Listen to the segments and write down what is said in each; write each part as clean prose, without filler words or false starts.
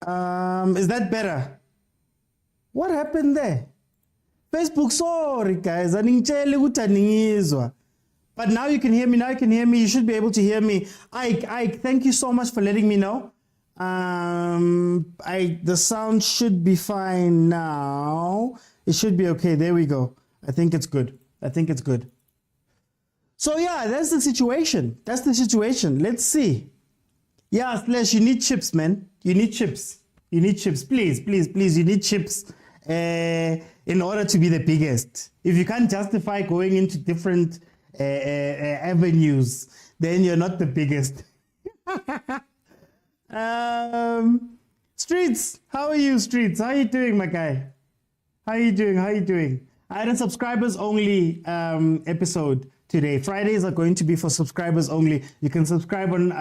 Is that better? What happened there? Facebook, sorry guys. But now you can hear me. Now you can hear me. You should be able to hear me. Ike, thank you so much for letting me know. The sound should be fine now. It should be okay. There we go. I think it's good. So yeah, that's the situation. Let's see. Yeah, Slash, you need chips, man. You need chips. Please. You need chips in order to be the biggest. If you can't justify going into different avenues, then you're not the biggest. Streets, how are you, Streets? How are you doing, my guy? How are you doing? I had a subscribers only episode today. Fridays are going to be for subscribers only. You can subscribe on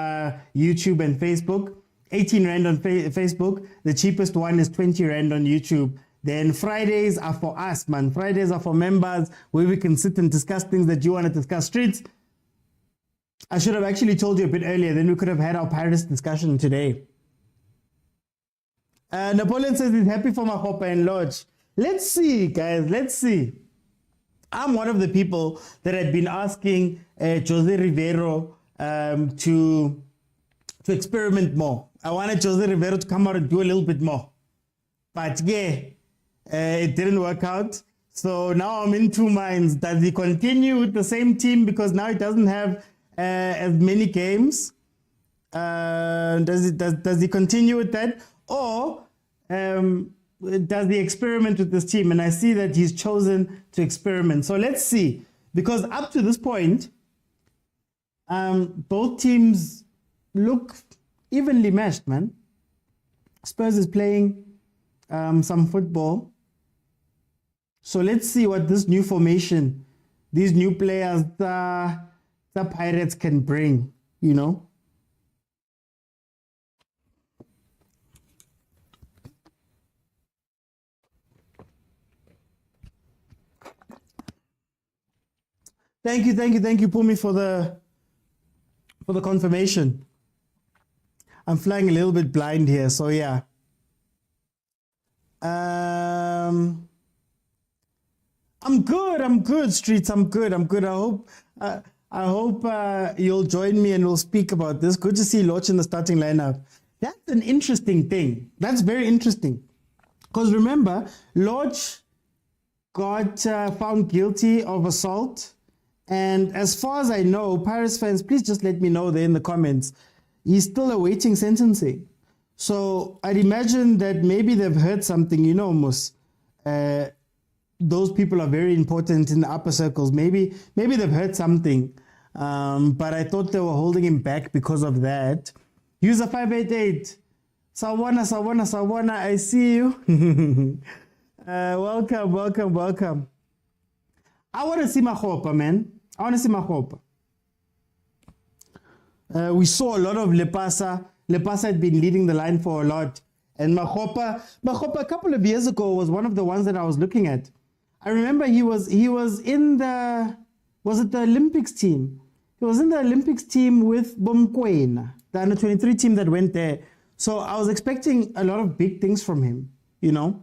YouTube and Facebook. 18 Rand on Facebook. The cheapest one is 20 Rand on YouTube. Then Fridays are for us, man. Fridays are for members where we can sit and discuss things that you want to discuss. Streets, I should have actually told you a bit earlier. Then we could have had our Paris discussion today. Napoleon says he's happy for Mahopa and Lodge. Let's see, guys. Let's see. I'm one of the people that had been asking Jose Rivero to experiment more. I wanted Jose Rivero to come out and do a little bit more. But yeah, it didn't work out. So now I'm in two minds. Does he continue with the same team because now he doesn't have as many games? Does he continue with that? Or does he experiment with this team? And I see that he's chosen to experiment. So let's see. Because up to this point, both teams look evenly matched, man. Spurs is playing some football. So let's see what this new formation, these new players, the Pirates can bring, you know. Thank you, Pumi, for the confirmation. I'm flying a little bit blind here, so yeah. I'm good, Streets. I'm good. I hope you'll join me and we'll speak about this. Good to see Loch in the starting lineup. That's an interesting thing. That's very interesting. Because remember, Loch got found guilty of assault. And as far as I know, Paris fans, please just let me know there in the comments. He's still awaiting sentencing. So I'd imagine that maybe they've heard something, you know, Mus. Those people are very important in the upper circles. Maybe they've heard something. But I thought they were holding him back because of that. User 588. Sawana, I see you. Welcome. I want to see Mahopa, man. We saw a lot of Lepasa. Lepasa had been leading the line for a lot. And Mahopa a couple of years ago was one of the ones that I was looking at. I remember he was in the Olympics team? He was in the Olympics team with Bomkwena, the under 23 team that went there. So I was expecting a lot of big things from him, you know,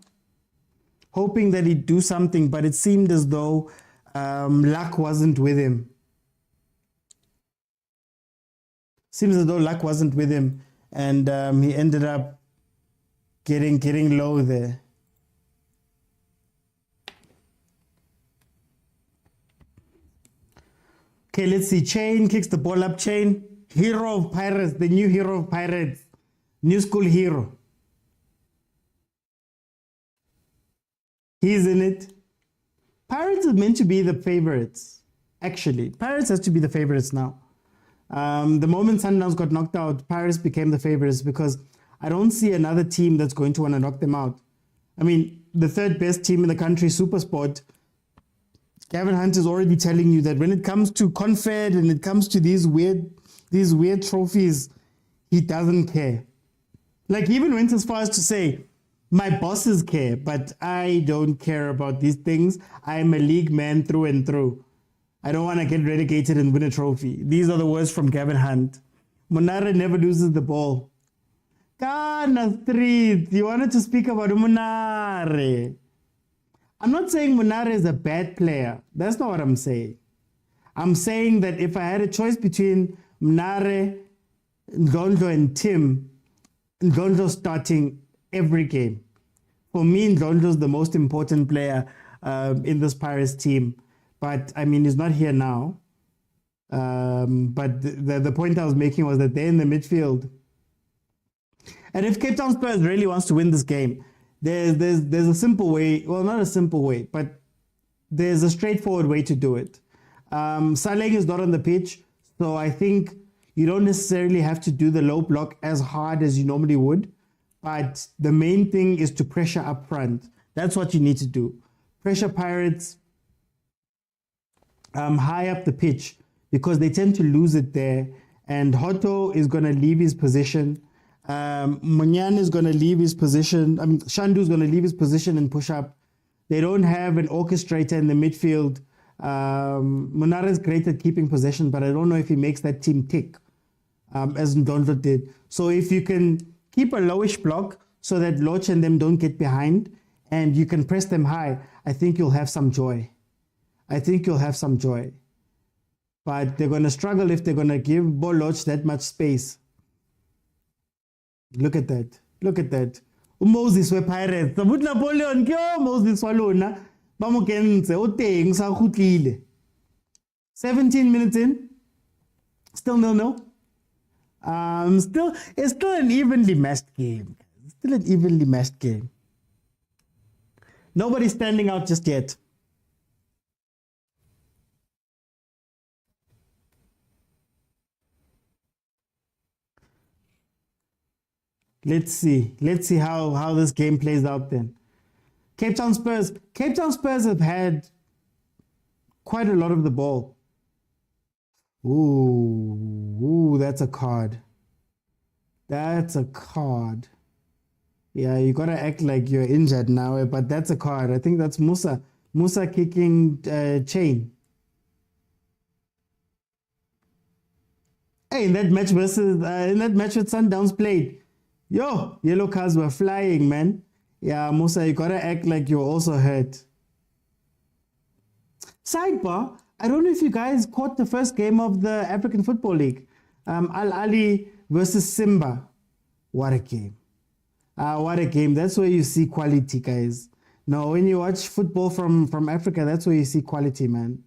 hoping that he'd do something, but it seemed as though luck wasn't with him. Seems as though luck wasn't with him, and he ended up getting low there. Okay, let's see. Chain kicks the ball up. Chain, hero of Pirates, the new hero of Pirates, new school hero. He's in it. Pirates is meant to be the favorites. Actually, Pirates has to be the favorites now. The moment Sundowns got knocked out, Pirates became the favorites because I don't see another team that's going to want to knock them out. I mean, the third best team in the country, Supersport, Gavin Hunt is already telling you that when it comes to Confed and it comes to these weird trophies, he doesn't care. Like, he even went as far as to say, my bosses care, but I don't care about these things. I'm a league man through and through. I don't want to get relegated and win a trophy. These are the words from Gavin Hunt. Monare never loses the ball. Ghana Street. You wanted to speak about Munare. I'm not saying Munare is a bad player. That's not what I'm saying. I'm saying that if I had a choice between Munare, Ndlondlo, and Tim, Ndlondlo starting every game. For me, Ndlondlo is the most important player in this Pirates team. But, I mean, he's not here now. But the point I was making was that they're in the midfield. And if Cape Town Spurs really wants to win this game, there's a simple way. Well, not a simple way, but there's a straightforward way to do it. Saleng is not on the pitch, so I think you don't necessarily have to do the low block as hard as you normally would. But the main thing is to pressure up front. That's what you need to do. Pressure Pirates high up the pitch because they tend to lose it there. And Hoto is going to leave his position. Munyan is going to leave his position. I mean, Shandu is going to leave his position and push up. They don't have an orchestrator in the midfield. Munara is great at keeping possession, but I don't know if he makes that team tick as Ndlondlo did. So if you can keep a lowish block so that Loch and them don't get behind and you can press them high, I think you'll have some joy. But they're going to struggle if they're going to give Boloch that much space. Look at that. Moses were Pirates. The Napoleon kyo Moses walona. Bamukense oteng sa khutlile. 17 minutes in. Still 0-0. It's still an evenly matched game. Nobody's standing out just yet. Let's see how this game plays out then. Cape Town Spurs have had quite a lot of the ball. Ooh, that's a card. Yeah, you gotta act like you're injured now, but that's a card. I think that's Musa kicking Chain. Hey, in that match with Sundowns played. Yo, yellow cards were flying, man. Yeah, Musa, you gotta act like you're also hurt. Sidebar, I don't know if you guys caught the first game of the African Football League. Al Ali versus Simba. What a game. That's where you see quality, guys. No, when you watch football from Africa, that's where you see quality, man.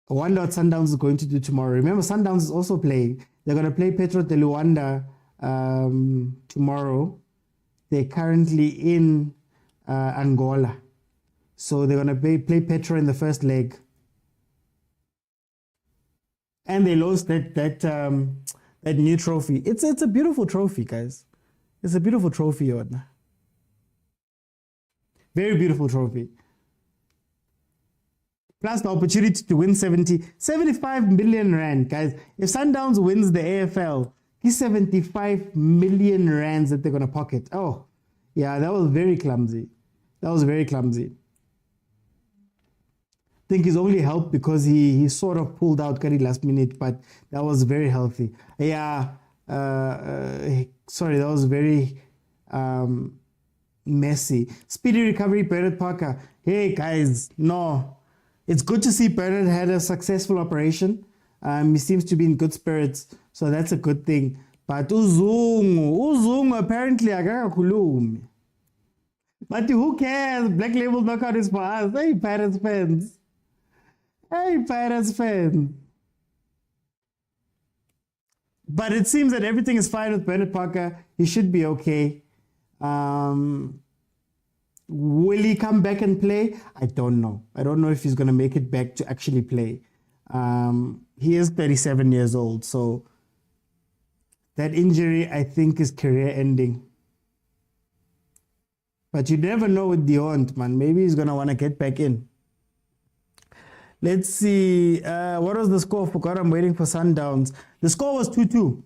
I wonder what Sundowns is going to do tomorrow. Remember, Sundowns is also playing. They're going to play Petro de Luanda tomorrow. They're currently in Angola. So they're going to play Petro in the first leg. And they lost that new trophy. It's a beautiful trophy, guys. It's a beautiful trophy, Yodna. Very beautiful trophy. Plus the opportunity to win 75 million rand, guys. If Sundowns wins the AFL, he's 75 million rands that they're going to pocket. Oh, yeah, that was very clumsy. I think he's only helped because he sort of pulled out Curry last minute, but that was very healthy. Yeah, sorry, that was very messy. Speedy recovery, Bernard Parker. Hey, guys, no. It's good to see Bernard had a successful operation. He seems to be in good spirits, so that's a good thing. But Uzungu apparently akakakhulumi. But who cares? Black Label Knockout is for us. Hey, Pirates fans. But it seems that everything is fine with Bernard Parker. He should be okay. Will he come back and play? I don't know. I don't know if he's going to make it back to actually play. He is 37 years old, so that injury, I think, is career-ending. But you never know with Deont, man. Maybe he's going to want to get back in. Let's see. What was the score? I forgot. I'm waiting for Sundowns. The score was 2-2.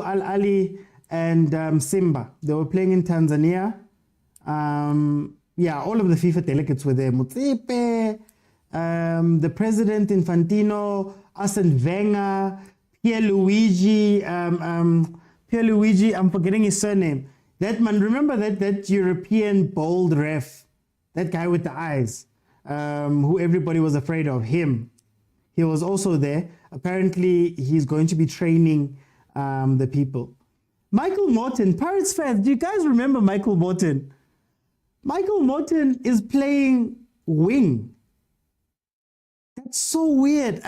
Al Ali and Simba. They were playing in Tanzania. Yeah, all of the FIFA delegates were there. Mutsepe, the president Infantino, Arsene Wenger, Pierluigi, Pierluigi, I'm forgetting his surname. That man, remember that European bold ref, that guy with the eyes, who everybody was afraid of, him. He was also there. Apparently, he's going to be training the people. Michael Morton, Pirates fans, do you guys remember Michael Morton? Michael Morton is playing wing. That's so weird.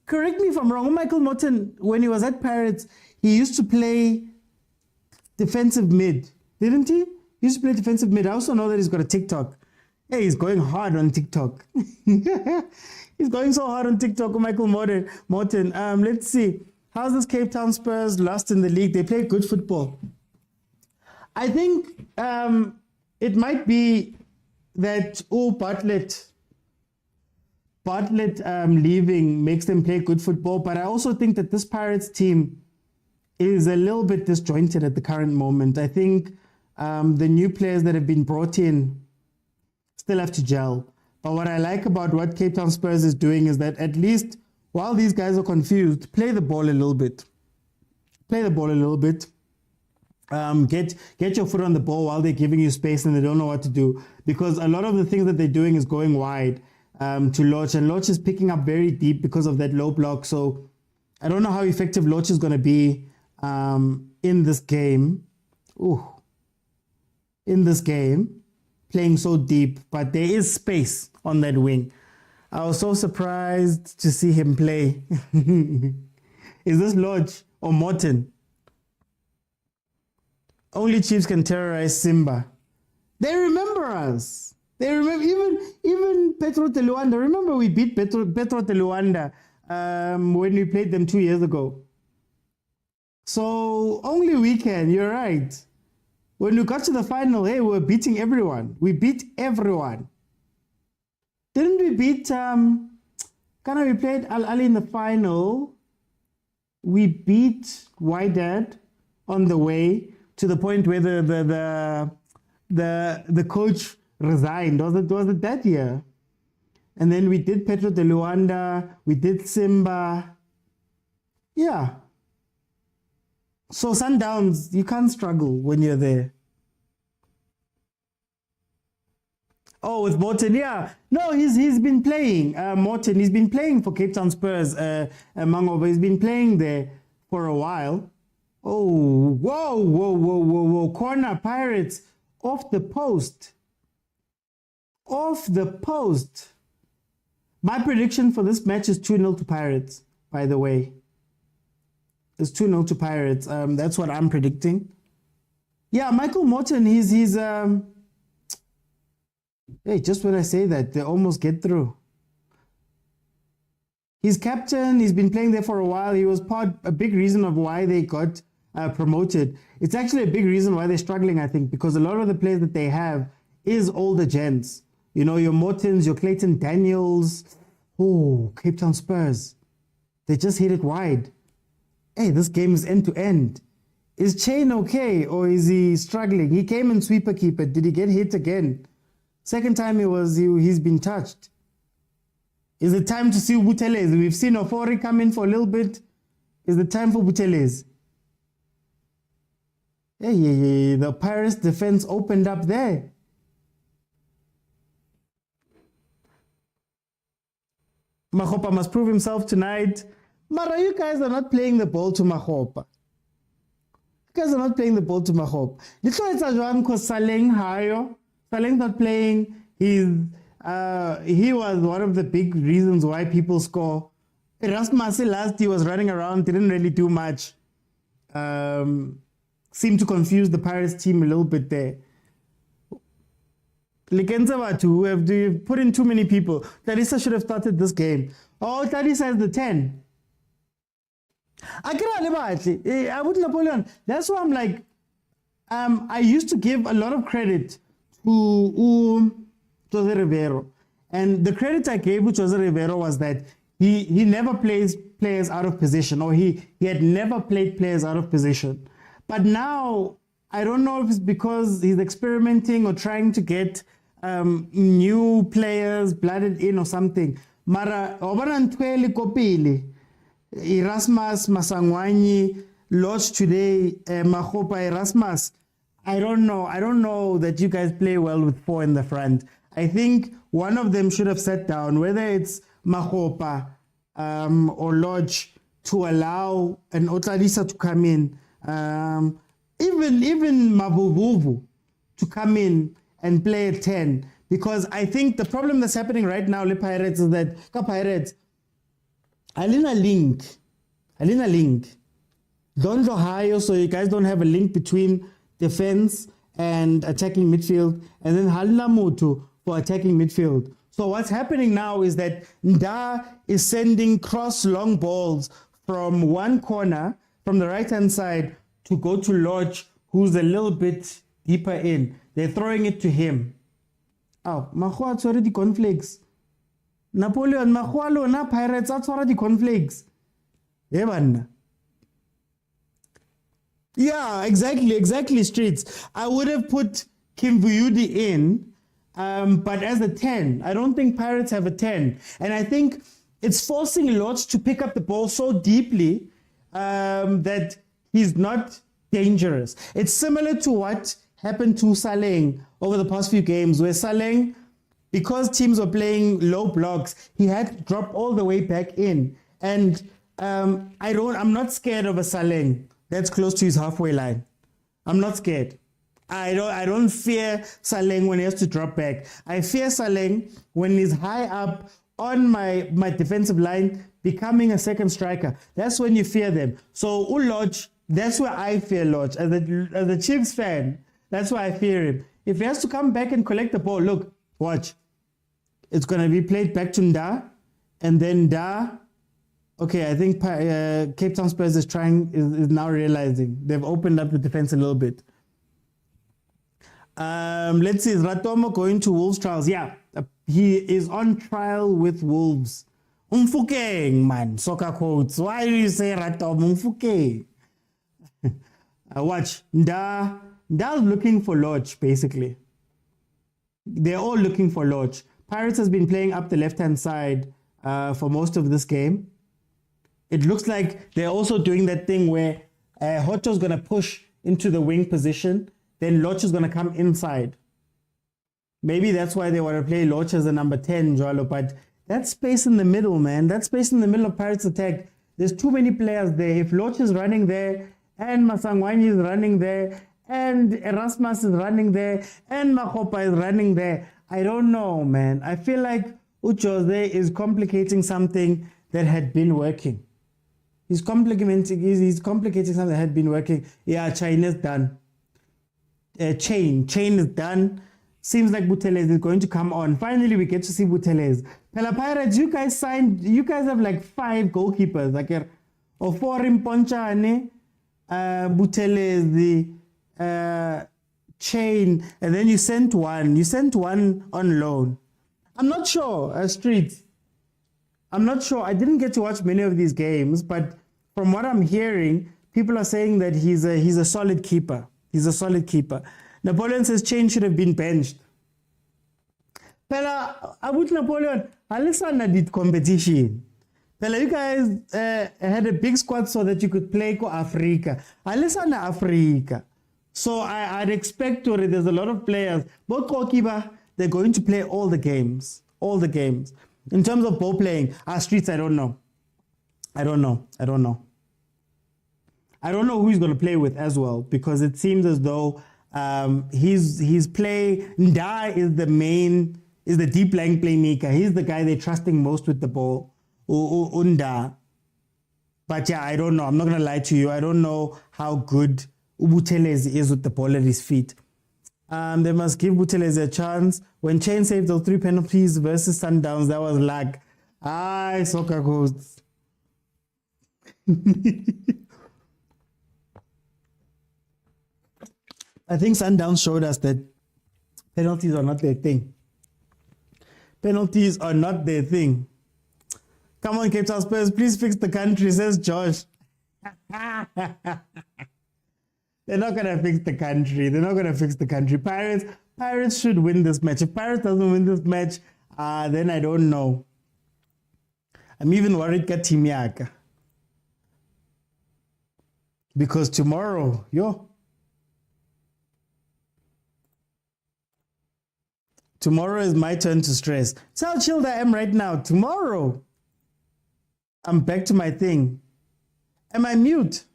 Correct me if I'm wrong. Michael Morton, when he was at Pirates, he used to play defensive mid, didn't he? He used to play defensive mid. I also know that he's got a TikTok. Hey, he's going hard on TikTok. He's going so hard on TikTok, Michael Morton. Let's see. How's this Cape Town Spurs lost in the league? They play good football. I think it might be that Bartlett leaving makes them play good football, but I also think that this Pirates team is a little bit disjointed at the current moment. I think the new players that have been brought in still have to gel. But what I like about what Cape Town Spurs is doing is that at least while these guys are confused, play the ball a little bit. Play the ball a little bit. Get your foot on the ball while they're giving you space and they don't know what to do. Because a lot of the things that they're doing is going wide to Loch. And Loch is picking up very deep because of that low block. So I don't know how effective Loch is going to be in this game. In this game, playing so deep. But there is space on that wing. I was so surprised to see him play. Is this Lodge or Morton? Only Chiefs can terrorize Simba. They remember us. They remember even Petro de Luanda. Remember we beat Petro de Luanda when we played them 2 years ago. So only we can. You're right. When we got to the final, hey, we were beating everyone. We beat everyone. Didn't we beat we played Al Ali in the final? We beat Wydad on the way to the point where the coach resigned. Was it that year? And then we did Petro de Luanda, we did Simba. Yeah. So Sundowns, you can't struggle when you're there. Oh, with Morton, yeah. No, he's been playing. Morton, he's been playing for Cape Town Spurs, Mangoba. He's been playing there for a while. Oh, whoa. Corner, Pirates, off the post. Off the post. My prediction for this match is 2-0 to Pirates, by the way. It's 2-0 to Pirates. That's what I'm predicting. Yeah, Michael Morton, he's hey, just when I say that, they almost get through. He's captain. He's been playing there for a while. He was a big reason of why they got promoted. It's actually a big reason why they're struggling, I think, because a lot of the players that they have is older gents. You know, your Mortons, your Clayton Daniels. Oh, Cape Town Spurs. They just hit it wide. Hey, this game is end to end. Is Chain okay or is he struggling? He came in sweeper keeper. Did he get hit again? Second time he's been touched. Is it time to see Butelez? We've seen Ofori come in for a little bit. Is it time for Butelez? Hey, the Pirates defense opened up there. Mahopa must prove himself tonight. Mara, you guys are not playing the ball to Mahopa. You guys are not playing the ball to Mahopa. Because Saleng's not playing. He was one of the big reasons why people score. Erasmus last year was running around, didn't really do much. Seemed to confuse the Pirates team a little bit there. Likenzabatu, have put in too many people. Clarissa should have started this game. Oh, Clarissa has the 10. I would Napoleon. That's why I'm like, I used to give a lot of credit to Jose Rivero. And the credit I gave to Jose Rivero was that he never plays players out of position, or he had never played players out of position. But now, I don't know if it's because he's experimenting or trying to get new players blooded in or something. Mara, Kopili. Erasmus, Masangwanyi, Lodge today, Mahopa, Erasmus. I don't know. I don't know that you guys play well with four in the front. I think one of them should have sat down, whether it's Mahopa or Lodge, to allow an Otladisa to come in. Even Mabububu to come in and play at 10. Because I think the problem that's happening right now, Le Pirates, is that Pirates, Alina link. Don't go higher, so you guys don't have a link between defense and attacking midfield, and then Halina Mutu for attacking midfield. So what's happening now is that Nda is sending cross long balls from one corner, from the right-hand side, to go to Lodge, who's a little bit deeper in. They're throwing it to him. Oh, Mahua already conflicts. Napoleon, Mahua na Pirates, that's already conflicts. Yeah, exactly, Streets. I would have put Kim Vuyudi in, but as a 10. I don't think Pirates have a 10. And I think it's forcing Lodge to pick up the ball so deeply that he's not dangerous. It's similar to what happened to Saleng over the past few games, where Saleng, because teams were playing low blocks, he had to drop all the way back in. And I'm not scared of a Saleng that's close to his halfway line. I'm not scared. I don't fear Saleng when he has to drop back. I fear Saleng when he's high up on my defensive line, becoming a second striker. That's when you fear them. So Lodge, that's where I fear Lodge. As a Chiefs fan, that's why I fear him. If he has to come back and collect the ball, look, watch. It's going to be played back to Nda, and then Nda. Okay, I think Cape Town Spurs is now realizing they've opened up the defense a little bit. Let's see, is Ratomo going to Wolves trials? Yeah, he is on trial with Wolves. Umfukeng, man, soccer quotes. Why do you say Ratomo Umfukeng? Watch, Nda's looking for Lodge, basically. They're all looking for Lodge. Pirates has been playing up the left-hand side for most of this game. It looks like they're also doing that thing where Hoto's going to push into the wing position, then Lodge is going to come inside. Maybe that's why they want to play Lodge as a number 10, Joalo, but that space in the middle, man, that space in the middle of Pirates attack, there's too many players there. If Lodge is running there, and Masangwanyi is running there, and Erasmus is running there, and Mahopa is running there, I don't know, man. I feel like Jose is complicating something that had been working. He's complicating something that had been working. Yeah, Chain is done. Chain is done. Seems like Buthelez is going to come on. Finally, we get to see Buthelez. Pela Pirates, you guys have like 5 goalkeepers. Like, or 4 in Ponchane, Buthelez, the Chain, and then you sent one on loan. I'm not sure, Streets. I'm not sure. I didn't get to watch many of these games, but from what I'm hearing, people are saying that he's a solid keeper. He's a solid keeper. Napoleon says Chain should have been benched. Pela, about Napoleon, Alessandra did competition. Pela, you guys had a big squad so that you could play Ko Africa. Alessandra Africa. So I'd expect there's a lot of players. Both goalkeeper, they're going to play all the games. All the games. In terms of ball playing, Streets, I don't know. I don't know who he's going to play with as well, because it seems as though his play, Nda is the deep lying playmaker. He's the guy they're trusting most with the ball. Unda. But yeah, I don't know. I'm not going to lie to you. I don't know how good Buthelezi is with the ball at his feet. They must give Buthelezi a chance. When Chain saved those 3 penalties versus Sundowns, that was lag. Soccer goes. I think Sundowns showed us that penalties are not their thing. Penalties are not their thing. Come on, Cape Town Spurs, please fix the country, says Josh. They're not going to fix the country. They're not going to fix the country. Pirates should win this match. If Pirates doesn't win this match, then I don't know. I'm even worried ka team yaka. Because tomorrow, tomorrow is my turn to stress. That's how chilled I am right now. Tomorrow, I'm back to my thing. Am I mute?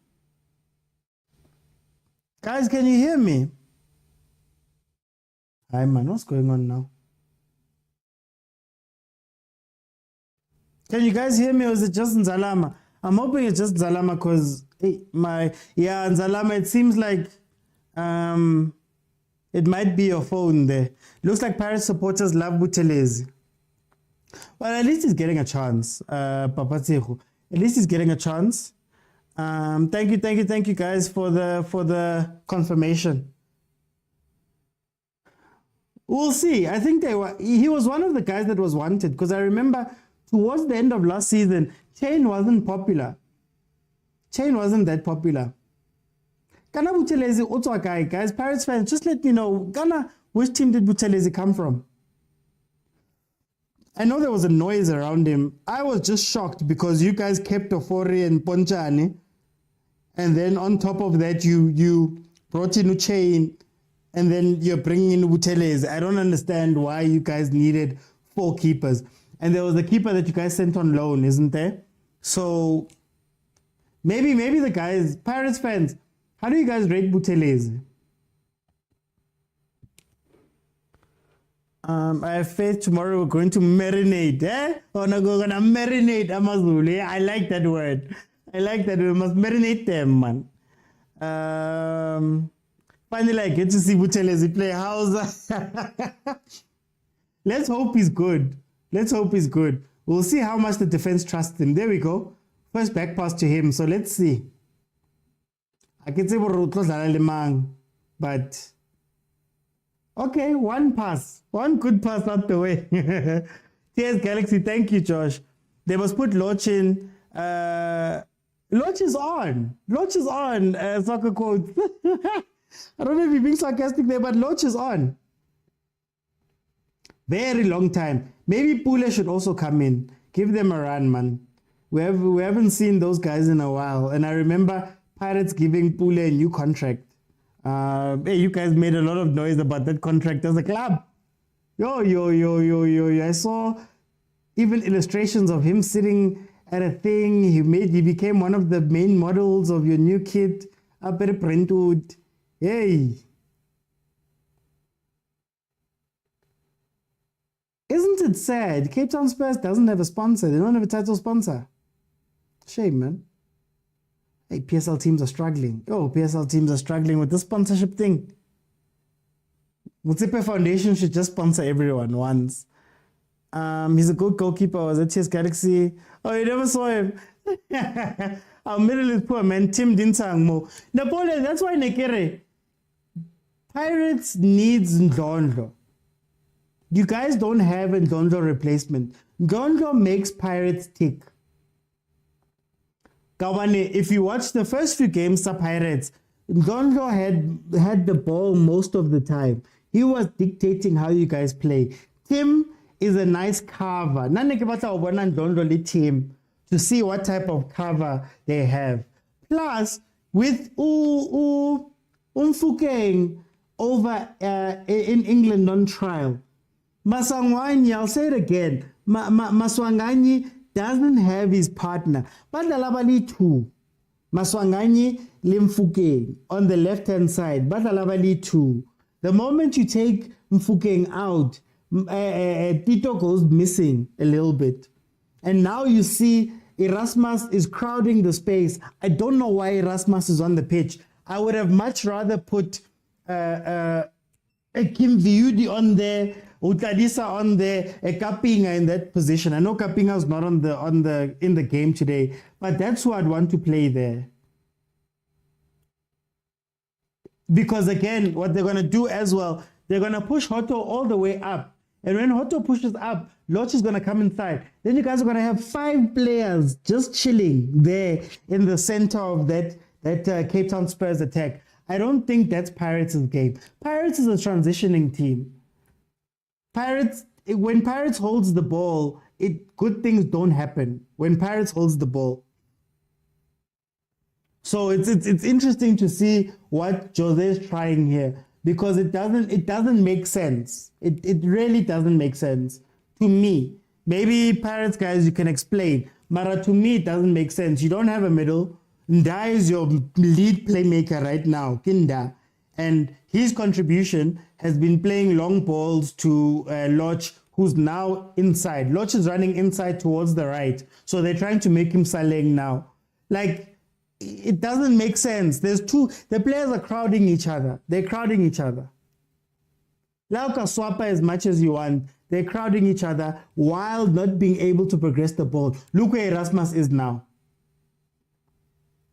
Guys, can you hear me? Hi, man. What's going on now? Can you guys hear me or is it just Nzalama? I'm hoping it's just Nzalama because Nzalama, it seems like it might be your phone there. Looks like Paris supporters love Buthelezi. Well, at least he's getting a chance, Papa Tsehu. At least he's getting a chance. Thank you guys for the confirmation. We'll see. I think he was one of the guys that was wanted because I remember towards the end of last season, Chain wasn't popular. Chain wasn't that popular. Kana Buthelezi also guy, guys, Pirates fans, just let me know, Ghana, which team did Buthelezi come from? I know there was a noise around him. I was just shocked because you guys kept Ofori and Ponchani, and then on top of that, you brought in Chain, and then you're bringing in Buthelezi. I don't understand why you guys needed 4 keepers. And there was a keeper that you guys sent on loan, isn't there? So maybe the guys, Pirates fans, how do you guys rate Buthelezi? I have faith tomorrow we're going to marinate, Or no, we're gonna marinate Amazulu. I like that word. I like that we must marinate them, man. Finally, I get to see Buthelezi play house. Let's hope he's good. Let's hope he's good. We'll see how much the defense trusts him. There we go. First back pass to him. So let's see. I can say but okay, one pass. One good pass out the way. Cheers, Galaxy. Thank you, Josh. They must put Loch in. Loch is on. Loch is on. Soccer quotes. I don't know if you're being sarcastic there, but Loch is on. Very long time. Maybe Pule should also come in. Give them a run, man. We haven't seen those guys in a while. And I remember Pirates giving Pule a new contract. Hey, you guys made a lot of noise about that contract as a club. Yo. I saw even illustrations of him sitting at a thing. He became one of the main models of your new kit up at Brentwood. Hey. Isn't it sad? Cape Town Spurs doesn't have a sponsor. They don't have a title sponsor. Shame, man. Hey, PSL teams are struggling. Oh, PSL teams are struggling with the sponsorship thing. Motsepe Foundation should just sponsor everyone once. He's a good goalkeeper. Was at TS Galaxy. Oh, you never saw him. Our middle is poor, man. Tim Dinsang Mo. Napoleon, that's why Nekere. Pirates needs Ndondlo. You guys don't have a Ndondlo replacement. Ndondlo makes Pirates tick. Kawane, if you watch the first few games of Pirates, Ndondlo had the ball most of the time. He was dictating how you guys play. Tim is a nice cover. Naneke batla ho bona Ndondlo le team to see what type of cover they have. Plus, with Mfukeng over in England on trial, Maswanganye, I'll say it again, Maswanganye doesn't have his partner. Badlalabali two. Maswanganye, Mfukeng on the left-hand side. Badlalabali two. The moment you take Mfukeng out, Tito goes missing a little bit. And now you see Erasmus is crowding the space. I don't know why Erasmus is on the pitch. I would have much rather put a Kim Viudi on there, Utadisa on there, a Kapinga in that position. I know Kapinga is not in the game today, but that's who I'd want to play there. Because again, what they're going to do as well, they're going to push Hoto all the way up. And when Hoto pushes up, Loch is going to come inside. Then you guys are going to have 5 players just chilling there in the center of that Cape Town Spurs attack. I don't think that's Pirates' game. Pirates is a transitioning team. When Pirates holds the ball, good things don't happen when Pirates holds the ball. So it's interesting to see what Jose is trying here, because it doesn't make sense. It really doesn't make sense to me. Maybe Pirates guys, you can explain. Mara, to me, it doesn't make sense. You don't have a middle. Nda is your lead playmaker right now, Kinda. And his contribution has been playing long balls to Loch, who's now inside. Loch is running inside towards the right. So they're trying to make him Saleng now. Like, it doesn't make sense. The players are crowding each other. They're crowding each other. Lauka swapper as much as you want. They're crowding each other while not being able to progress the ball. Look where Erasmus is now.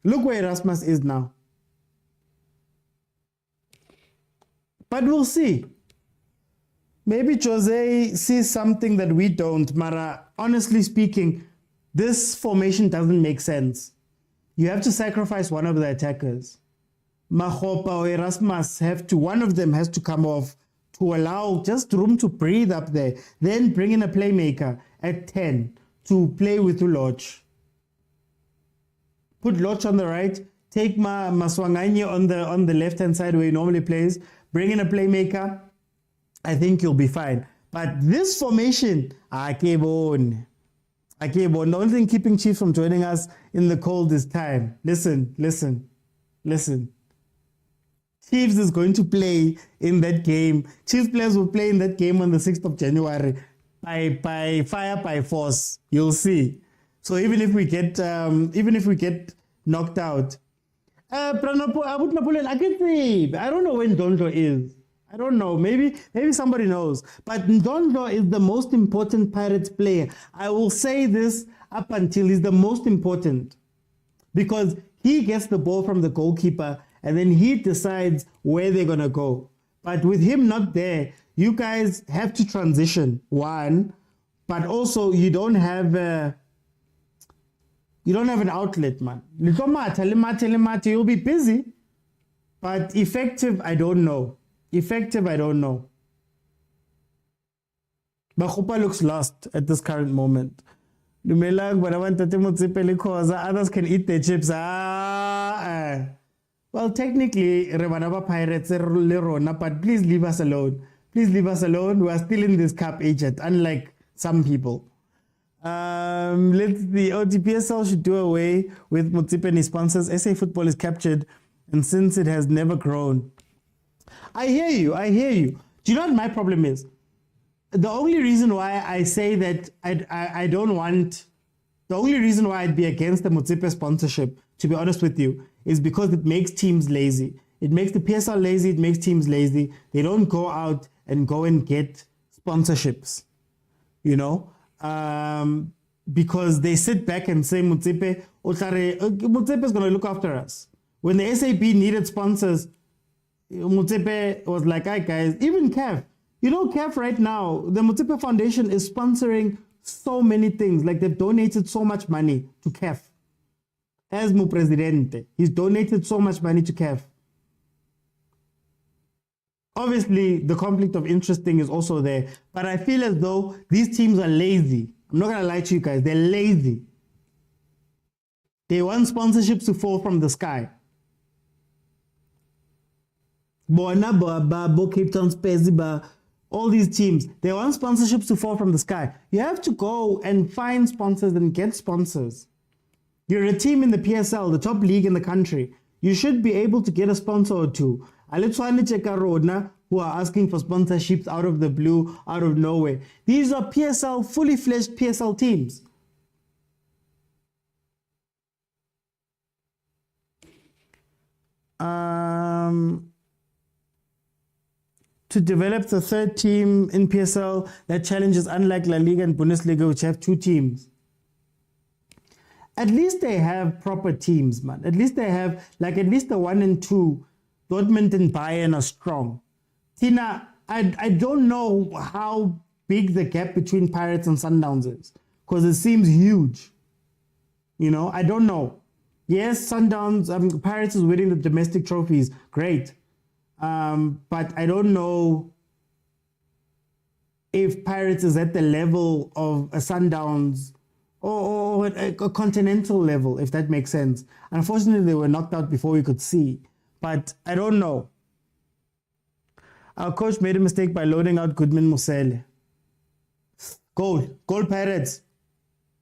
Look where Erasmus is now. But we'll see. Maybe Jose sees something that we don't. Mara, honestly speaking, this formation doesn't make sense. You have to sacrifice one of the attackers. Mahopa or Erasmus one of them has to come off to allow just room to breathe up there. Then bring in a playmaker at 10 to play with Loch. Put Loch on the right, take Maswanganye on the left-hand side where he normally plays, bring in a playmaker. I think you'll be fine. But this formation, the only thing keeping Chiefs from joining us in the cold is time. Listen. Chiefs is going to play in that game. Chiefs players will play in that game on the 6th of January by fire, by force. You'll see. So even if we get knocked out, I don't know when Ndondlo is. I don't know. Maybe somebody knows. But Ndondlo is the most important Pirates player. I will say this up until he's the most important, because he gets the ball from the goalkeeper and then he decides where they're going to go. But with him not there, you guys have to transition, one, but also you don't have an outlet, man. You'll be busy, but effective, I don't know. Bakhupa looks lost at this current moment. Others can eat their chips. Well, technically, Revanaba Pirates are Lerona, but please leave us alone. Please leave us alone. We are still in this cup agent, unlike some people. The OTPSL should do away with Motsepe and his sponsors. SA football is captured, and since it has never grown. I hear you. Do you know what my problem is? The only reason why I say that I don't want, the only reason why I'd be against the Motsepe sponsorship, to be honest with you, is because it makes teams lazy. It makes the PSL lazy, it makes teams lazy. They don't go out and get sponsorships, because they sit back and say, Motsepe is going to look after us. When the SAP needed sponsors, Motsepe was like, hi guys, even CAF. CAF right now, the Motsepe Foundation is sponsoring so many things. Like, they've donated so much money to CAF. As Mu Presidente, he's donated so much money to CAF. Obviously, the conflict of interest thing is also there. But I feel as though these teams are lazy. I'm not going to lie to you guys. They're lazy. They want sponsorships to fall from the sky. Cape Town, Spurs, all these teams, they want sponsorships to fall from the sky. You have to go and find sponsors and get sponsors. You're a team in the PSL, the top league in the country. You should be able to get a sponsor or two. Who are asking for sponsorships out of the blue, out of nowhere. These are PSL, fully fledged PSL teams. To develop the third team in PSL, that challenge is unlike La Liga and Bundesliga, which have two teams. At least they have proper teams, man. At least they have, at least the 1 and 2, Dortmund and Bayern are strong. Tina, I don't know how big the gap between Pirates and Sundowns is, because it seems huge. I don't know. Yes, Sundowns, Pirates is winning the domestic trophies. Great. But I don't know if Pirates is at the level of a Sundowns or at a continental level, if that makes sense. Unfortunately, they were knocked out before we could see. But I don't know. Our coach made a mistake by loading out Goodman Musele. Goal Pirates.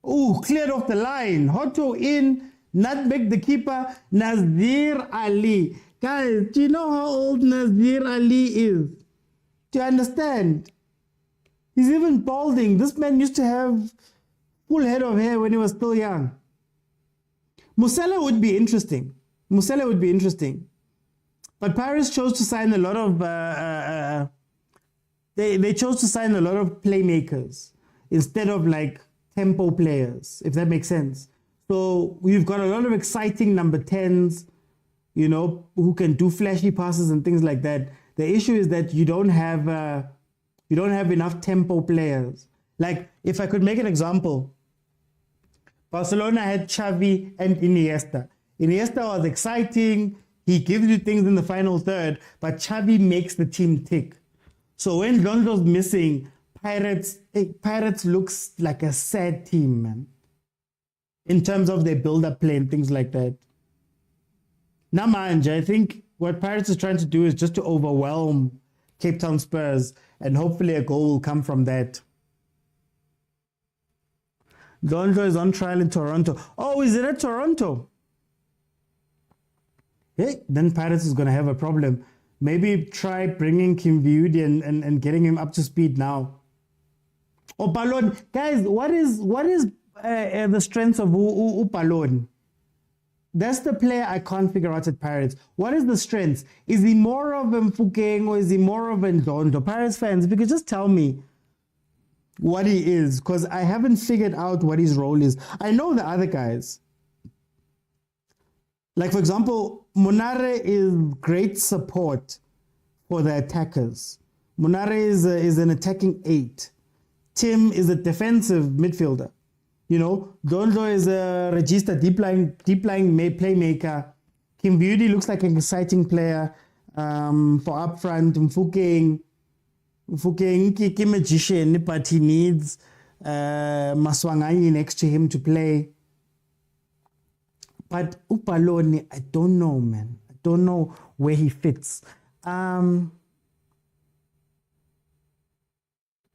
Oh, cleared off the line. Hotto in, nutmeg the keeper, Nazir Ali. Guys, do you know how old Nazir Ali is? Do you understand? He's even balding. This man used to have full head of hair when he was still young. Musele would be interesting. But Pirates chose to sign a lot of they chose to sign a lot of playmakers instead of like tempo players, if that makes sense. So we've got a lot of exciting number 10s, you know, who can do flashy passes and things like that. The issue is that you don't have enough tempo players. Like, if I could make an example, Barcelona had Xavi and Iniesta. Iniesta was exciting. He gives you things in the final third, but Xavi makes the team tick. So when Londo's missing, Pirates looks like a sad team, man, in terms of their build-up play and things like that. Namanja, I think what Pirates is trying to do is just to overwhelm Cape Town Spurs, and hopefully a goal will come from that. Londo is on trial in Toronto. Oh, is it at Toronto? Hey, then Pirates is going to have a problem. Maybe try bringing Kim Viudi and getting him up to speed now. Oh, Palon. Guys, what is the strength of Palon? That's the player I can't figure out at Pirates. What is the strength? Is he more of a Mfukeng or is he more of a Ndondo? Pirates fans, if you could just tell me what he is, because I haven't figured out what his role is. I know the other guys. Like, for example, Munare is great support for the attackers. Munare is an attacking 8. Tim is a defensive midfielder. You know, Dondo is a register deep lying playmaker. Kim Beauty looks like an exciting player for up front. Mfukeng a magician, but he needs Maswanganyi next to him to play. But Upaloni, I don't know, man. I don't know where he fits.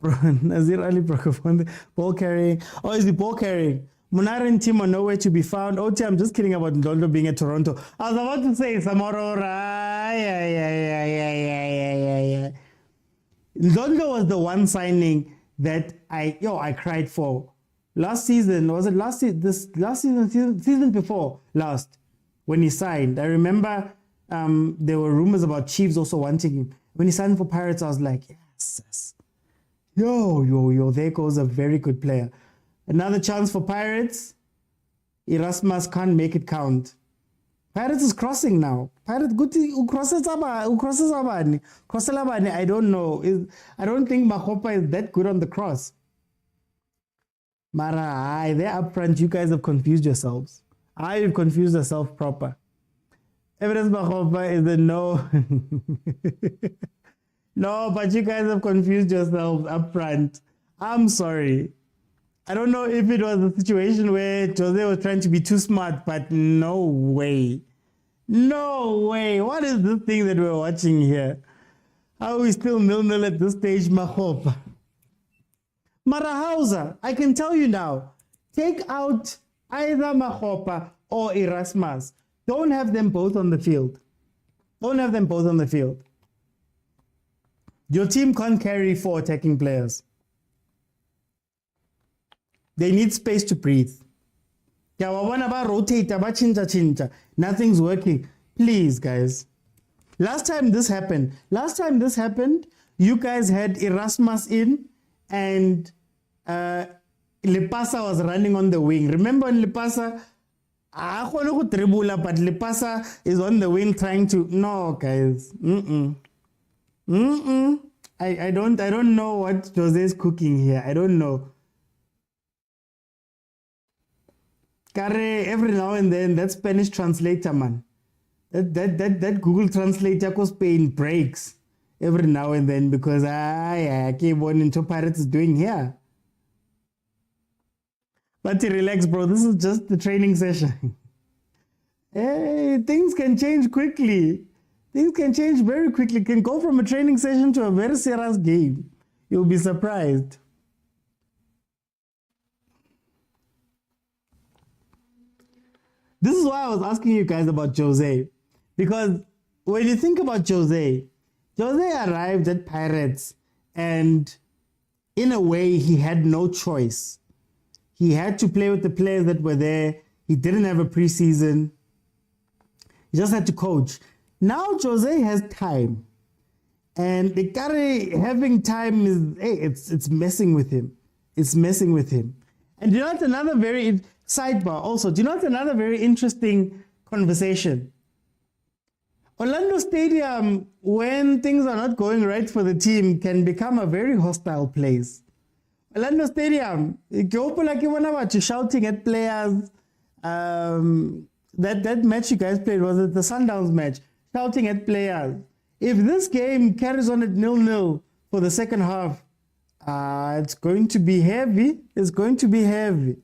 Nazir Ali Brokafon, ball carrying. Oh, is the ball carrying? Munara and Tim are nowhere to be found. Oh, I'm just kidding about Ndondo being at Toronto. I was about to say Samorora. Yeah. Ndondo was the one signing that I cried for. Last season, was it last season? Season before last, when he signed. I remember there were rumors about Chiefs also wanting him. When he signed for Pirates, I was like, yes. Yo, there goes a very good player. Another chance for Pirates. Erasmus can't make it count. Pirates is crossing now. Pirates crosses abani. I don't know. I don't think Mahopa is that good on the cross. Mara, there up front, you guys have confused yourselves. I've confused yourself proper. Evidence Mahopa is a no. No, but you guys have confused yourselves up front. I'm sorry. I don't know if it was a situation where Jose was trying to be too smart, but no way. No way. What is this thing that we're watching here? How are we still 0-0 at this stage, Mahopa? Marahausa, I can tell you now, take out either Mahopa or Erasmus. Don't have them both on the field. Your team can't carry 4 attacking players. They need space to breathe. Nothing's working. Please, guys. Last time this happened, you guys had Erasmus in and Lepasa was running on the wing. Remember when Lepasa? But Lepasa is on the wing trying to... No, guys. I don't know what Jose is cooking here. I don't know. Kare, every now and then, that Spanish translator, man. That Google translator cause Spain breaks every now and then because I keep wanting to Pirates is doing here. But to relax, bro. This is just the training session. Hey, things can change quickly. Things can change very quickly. Can go from a training session to a very serious game. You'll be surprised. This is why I was asking you guys about Jose. Because when you think about Jose, Jose arrived at Pirates and in a way he had no choice. He had to play with the players that were there. He didn't have a preseason. He just had to coach. Now Jose has time. And the guy having time is, hey, it's messing with him. It's messing with him. And you know what's another very sidebar also? Do you know what's another very interesting conversation? Orlando Stadium, when things are not going right for the team, can become a very hostile place. Orlando Stadium, shouting at players. That match you guys played, was it the Sundowns match? Shouting at players. If this game carries on at 0-0 for the second half, it's going to be heavy. It's going to be heavy.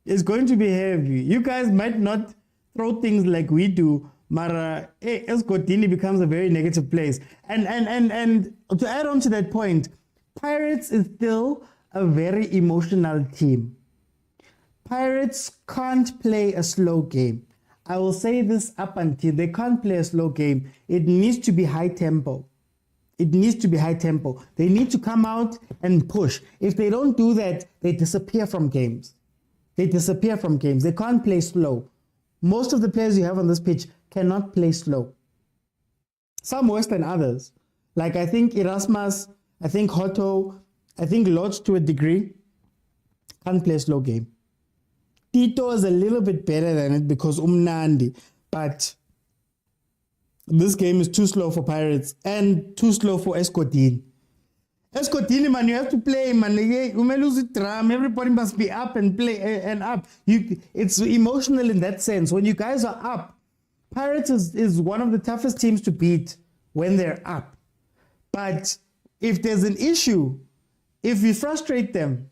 It's going to be heavy. You guys might not throw things like we do, Mara, Escotini becomes a very negative place. And to add on to that point, Pirates is still a very emotional team. Pirates can't play a slow game. I will say this up until they can't play a slow game. It needs to be high tempo. It needs to be high tempo. They need to come out and push. If they don't do that, they disappear from games. They disappear from games. They can't play slow. Most of the players you have on this pitch cannot play slow. Some worse than others. Like I think Erasmus, I think Hotto, I think Lodge to a degree, can't play a slow game. Tito is a little bit better than it because Umnandi, but this game is too slow for Pirates and too slow for Escotini. Escotini, man, you have to play, man. You may lose the drum. Everybody must be up and play and up. It's emotional in that sense. When you guys are up, Pirates is one of the toughest teams to beat when they're up. But if there's an issue, if you frustrate them,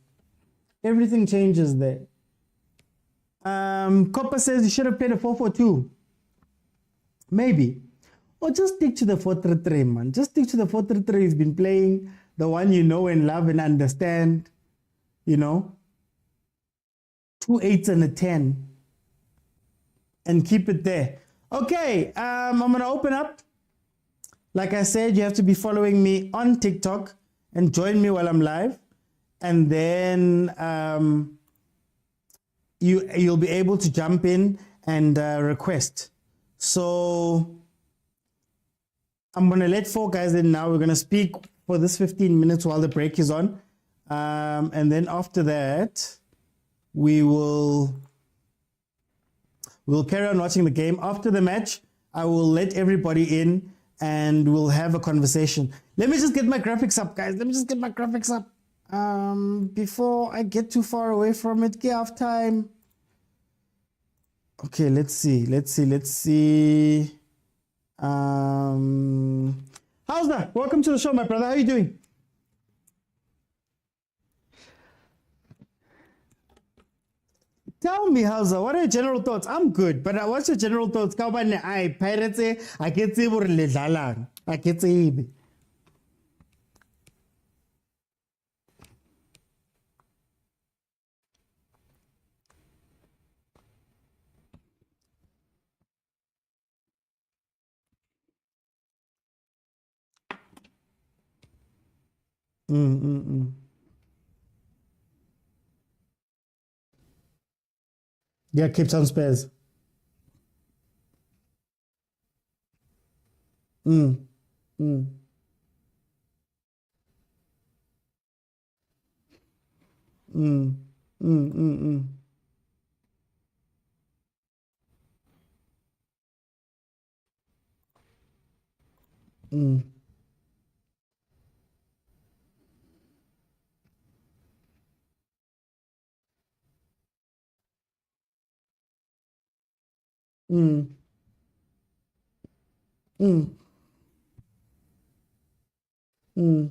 everything changes there. Copper says you should have played a 4-4-2. Maybe. Or just stick to the 4-3-3, man. Just stick to the 4-3-3 he's been playing, the one you know and love and understand. You know? 2 8s and a 10. And keep it there. Okay, I'm going to open up. Like I said, you have to be following me on TikTok and join me while I'm live. And then you'll be able to jump in and request. So I'm going to let 4 guys in now. We're going to speak for this 15 minutes while the break is on. And then after that, we'll carry on watching the game. After the match, I will let everybody in and we'll have a conversation. Let me just get my graphics up, guys. Let me just get my graphics up before I get too far away from it. Get off time. Okay, let's see. How's that? Welcome to the show, my brother. How are you doing? Tell me, Hausa, what are your general thoughts? I'm good, but what's your general thoughts? Pirates, I get it. I get it. Yeah, Cape Town Spurs. Mm, mm, mm, mm, mm, mm, mm, mm, mm, mm,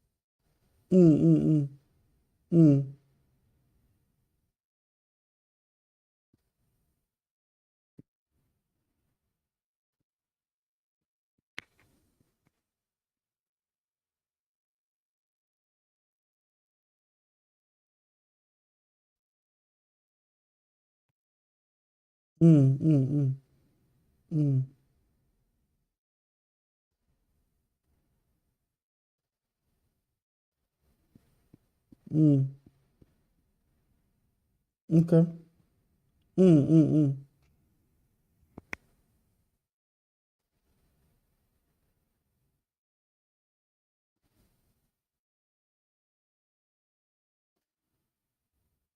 Mm, mm, mm, mm, mm. Okay. Mm, mm, mm.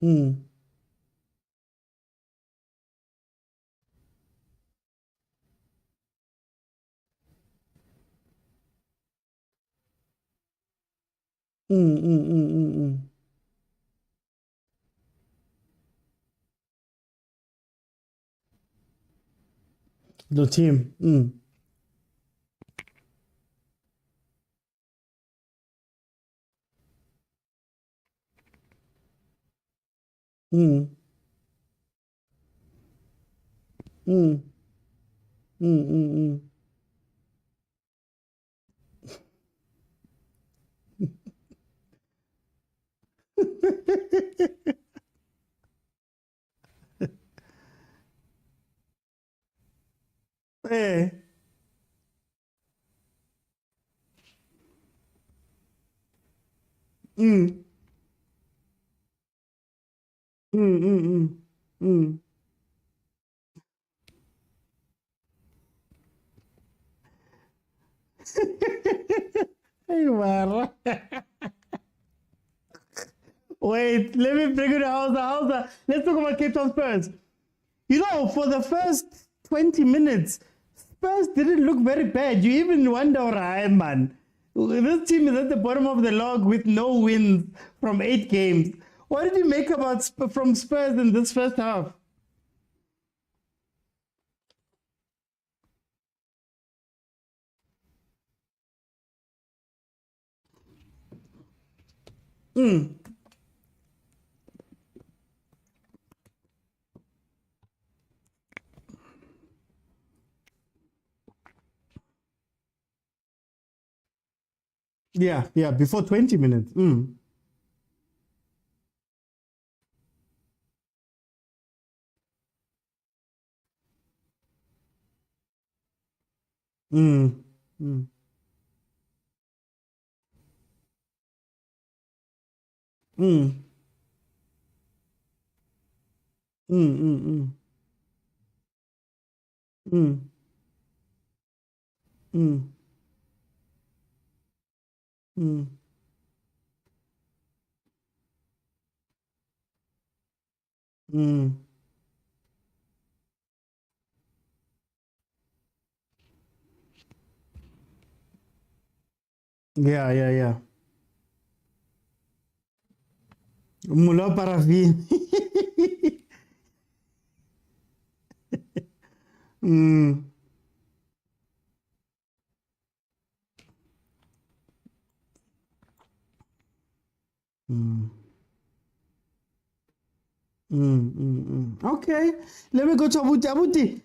Mm, mm, mm, mm, mm, mm. The team. Mm, mm, mm, mm, mm, mm. Eh. Mm, mm, mm, mm, mm. Hey, man. Wait, let me bring it to Hausa. Let's talk about Cape Town Spurs. You know, for the first 20 minutes, Spurs didn't look very bad. You even wonder, right, man, this team is at the bottom of the log with no wins from 8 games. What did you make about from Spurs in this first half? Mm. Yeah, yeah, before 20 minutes. Mm. Mm. Mm. Mm. Mm. Mm. Mm. Mm. Mm. Mm. Yeah, yeah, yeah. Mula Parafin. Mm. Mm. Mm, mm, mm. Okay, let me go to Abuti. Abuti,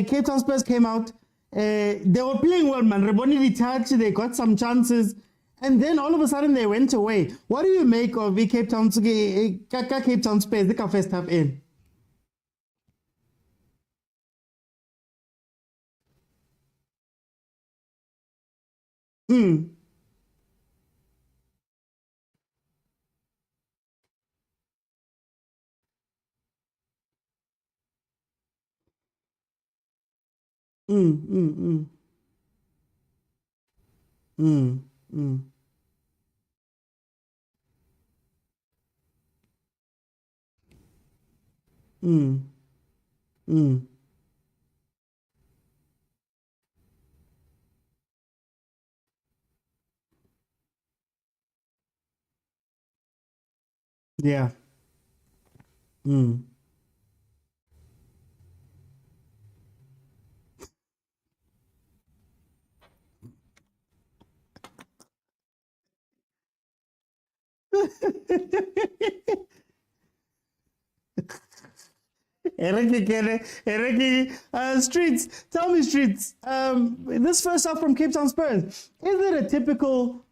Cape Town Spurs came out. They were playing well, man. Reboni retouch, they got some chances. And then all of a sudden they went away. What do you make of the Cape Town, Cape Town Spurs, the first half in? Mm, mm, mm, mm, mm, mm, mm, mm. Yeah. Mm. Streets, tell me, Streets, this first half from Cape Town Spurs, is it a typical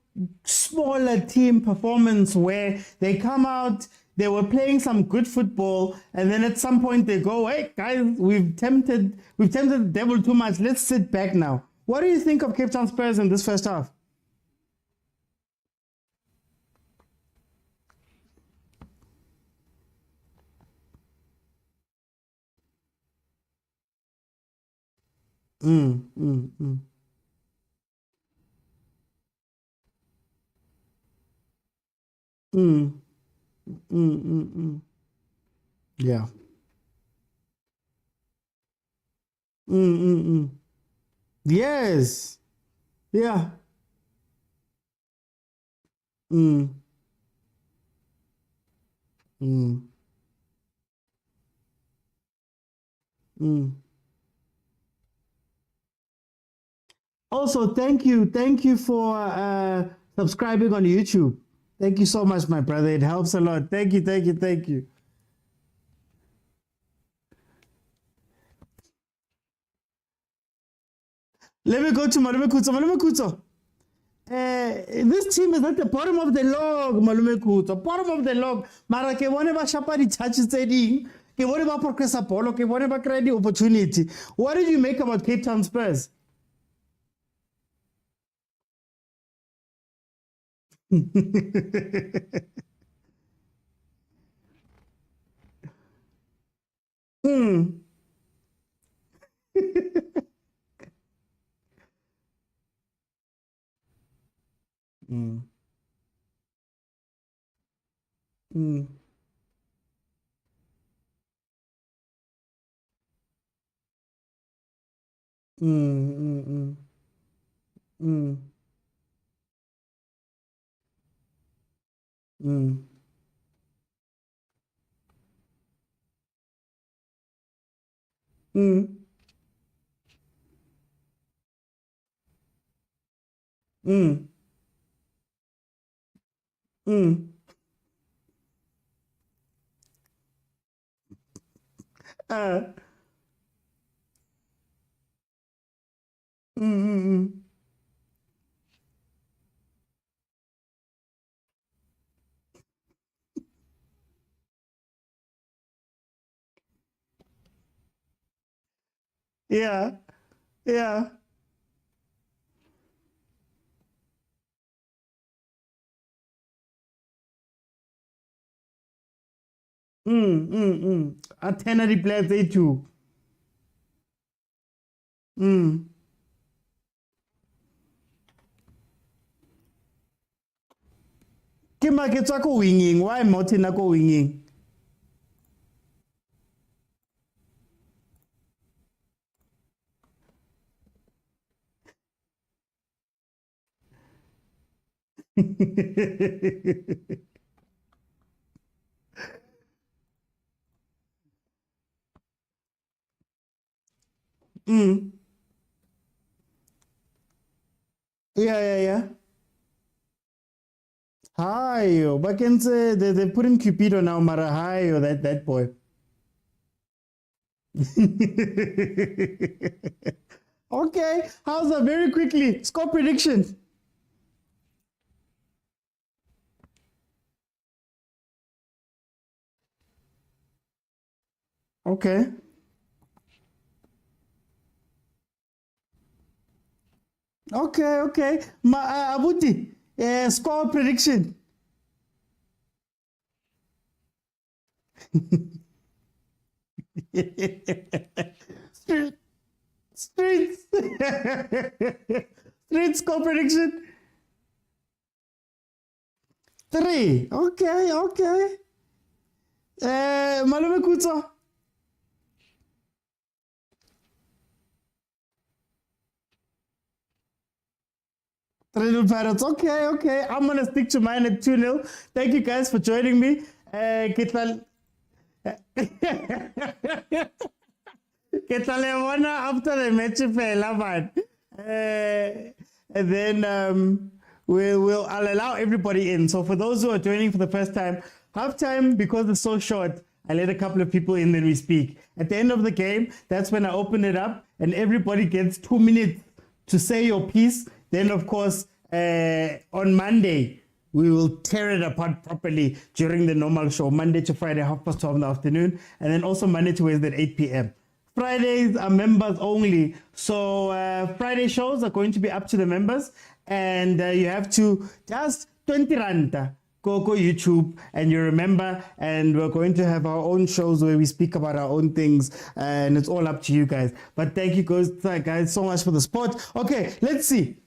smaller team performance where they come out, They were playing some good football, and then at some point they go, "Hey guys, we've tempted the devil too much. Let's sit back now." What do you think of Cape Town Spurs in this first half? Mm, mm, mm, mm, mm, mm, mm. Yeah. Mm, mm, mm. Yes. Yeah. Mm, mm, mm. Also, thank you for subscribing on YouTube. Thank you so much, my brother. It helps a lot. Thank you, thank you, thank you. Let me go to Malume Kutso. Malume Kutso. This team is at the bottom of the log, Malume Kutso. Bottom of the log. Mara ke bone ba shapa di touches tse ding. Ke bone ba progressa bolo. Ke bone ba create opportunity. What did you make about Cape Town Spurs? Mm. Mm. Mm. Mm. Mm. Mm. Mm. Mm. Mm. Mm. Uh, mm. Mm. Yeah. Yeah. Mm. Mm. Mm. Itinerary players, they too. Mm. Ke markets ako winging. Why Martin ako winging? Mm. Yeah, yeah, yeah. Hi, but can say they put in Cupido now, Mara. Hi, that boy. Okay, how's that? Very quickly, score prediction. Okay, okay, okay. Abuti, score prediction. Street, streets, street score prediction. Three. Okay, okay. Malume Kutso. Three Pirates. Okay, okay. I'm gonna stick to mine at 2-0. Thank you guys for joining me. ¿Qué tal? ¿Qué tal le wanna after the match fella, man? And then I'll allow everybody in. So for those who are joining for the first time, halftime, because it's so short, I let a couple of people in, then we speak. At the end of the game, that's when I open it up and everybody gets 2 minutes to say your piece. Then, of course, on Monday, we will tear it apart properly during the normal show, Monday to Friday, 12:30 in the afternoon, and then also Monday to Wednesday at 8 p.m. Fridays are members only. So Friday shows are going to be up to the members, and you have to just 20 rand. Go YouTube and you remember, and we're going to have our own shows where we speak about our own things, and it's all up to you guys. But thank you guys so much for the support. Okay, let's see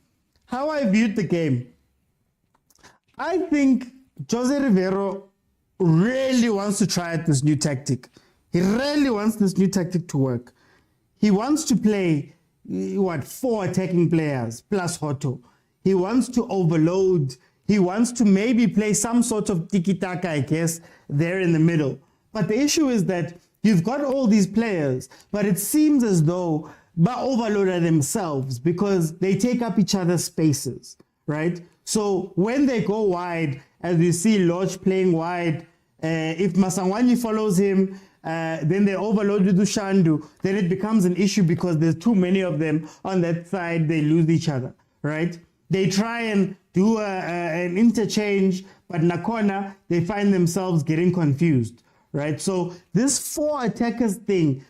how I viewed the game. I think Jose Rivero really wants to try out this new tactic. He really wants this new tactic to work. He wants to play, 4 attacking players plus Hoto. He wants to overload. He wants to maybe play some sort of tiki-taka, I guess, there in the middle. But the issue is that you've got all these players, but it seems as though they overloaded themselves because they take up each other's spaces, right? So when they go wide, as you see Lodge playing wide, if Masangwani follows him, then they overload with Ushandu, then it becomes an issue because there's too many of them on that side, they lose each other, right? They try and do an interchange, but Nakona, they find themselves getting confused, right? So this 4 attackers thing,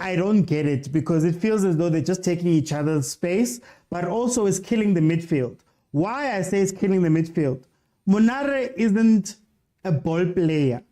I don't get it because it feels as though they're just taking each other's space, but also is killing the midfield. Why I say it's killing the midfield? Munare isn't a ball player.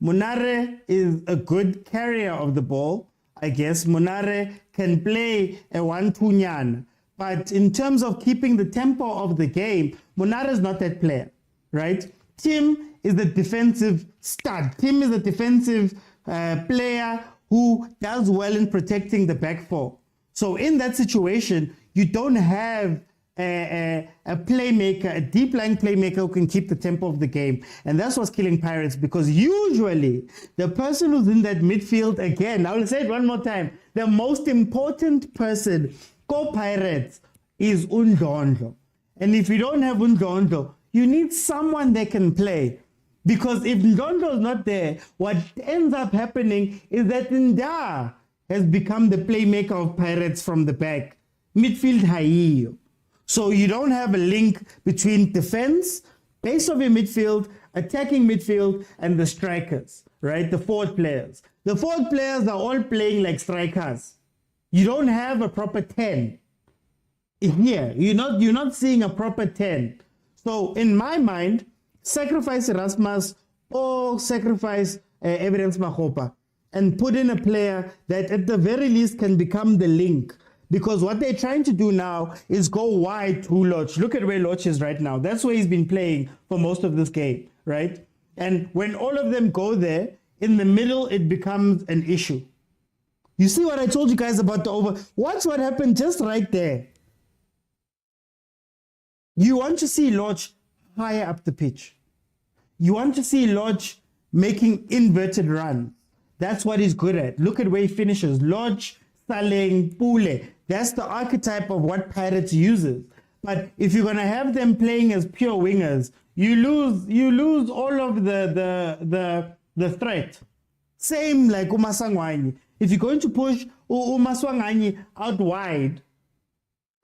Munare is a good carrier of the ball, I guess. Munare can play a 1-2 nyana. But in terms of keeping the tempo of the game, Munare is not that player, right? Tim is the defensive stud. Tim is a defensive player who does well in protecting the back four. So in that situation, you don't have a playmaker, a deep lying playmaker who can keep the tempo of the game. And that's what's killing Pirates, because usually the person who's in that midfield, again, I will say it one more time, the most important person for Pirates is Undondlo. And if you don't have Undondlo, you need someone that can play. Because if Ndondo is not there, what ends up happening is that Nda has become the playmaker of Pirates from the back. Midfield haiyo. So you don't have a link between defense, base of your midfield, attacking midfield, and the strikers, right? The forward players. The forward players are all playing like strikers. You don't have a proper 10 here. You're not seeing a proper 10. So in my mind, sacrifice Erasmus or sacrifice Evidence Mahopa and put in a player that at the very least can become the link. Because what they're trying to do now is go wide to Loch. Look at where Loch is right now. That's where he's been playing for most of this game, right? And when all of them go there, in the middle, it becomes an issue. You see what I told you guys about the over? Watch what happened just right there. You want to see Lodge higher up the pitch. You want to see Lodge making inverted runs. That's what he's good at. Look at where he finishes. Lodge, Saleng, Pule. That's the archetype of what Pirates uses. But if you're going to have them playing as pure wingers, you lose all of the threat. Same like Umasangwani. If you're going to push Umaswangani out wide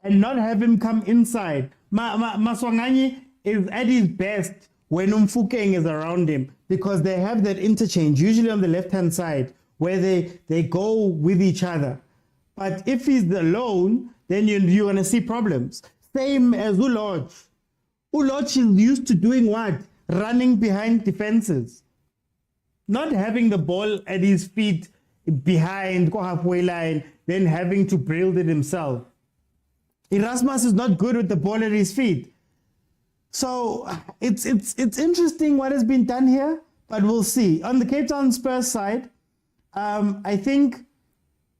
and not have him come inside, Maswangani is at his best when Umfukeng is around him, because they have that interchange, usually on the left-hand side, where they go with each other. But if he's alone, then you're going to see problems. Same as Uloch. Uloch is used to doing what? Running behind defenses. Not having the ball at his feet behind, go halfway line, then having to build it himself. Erasmus is not good with the ball at his feet. So it's interesting what has been done here, but we'll see. On the Cape Town Spurs side, I think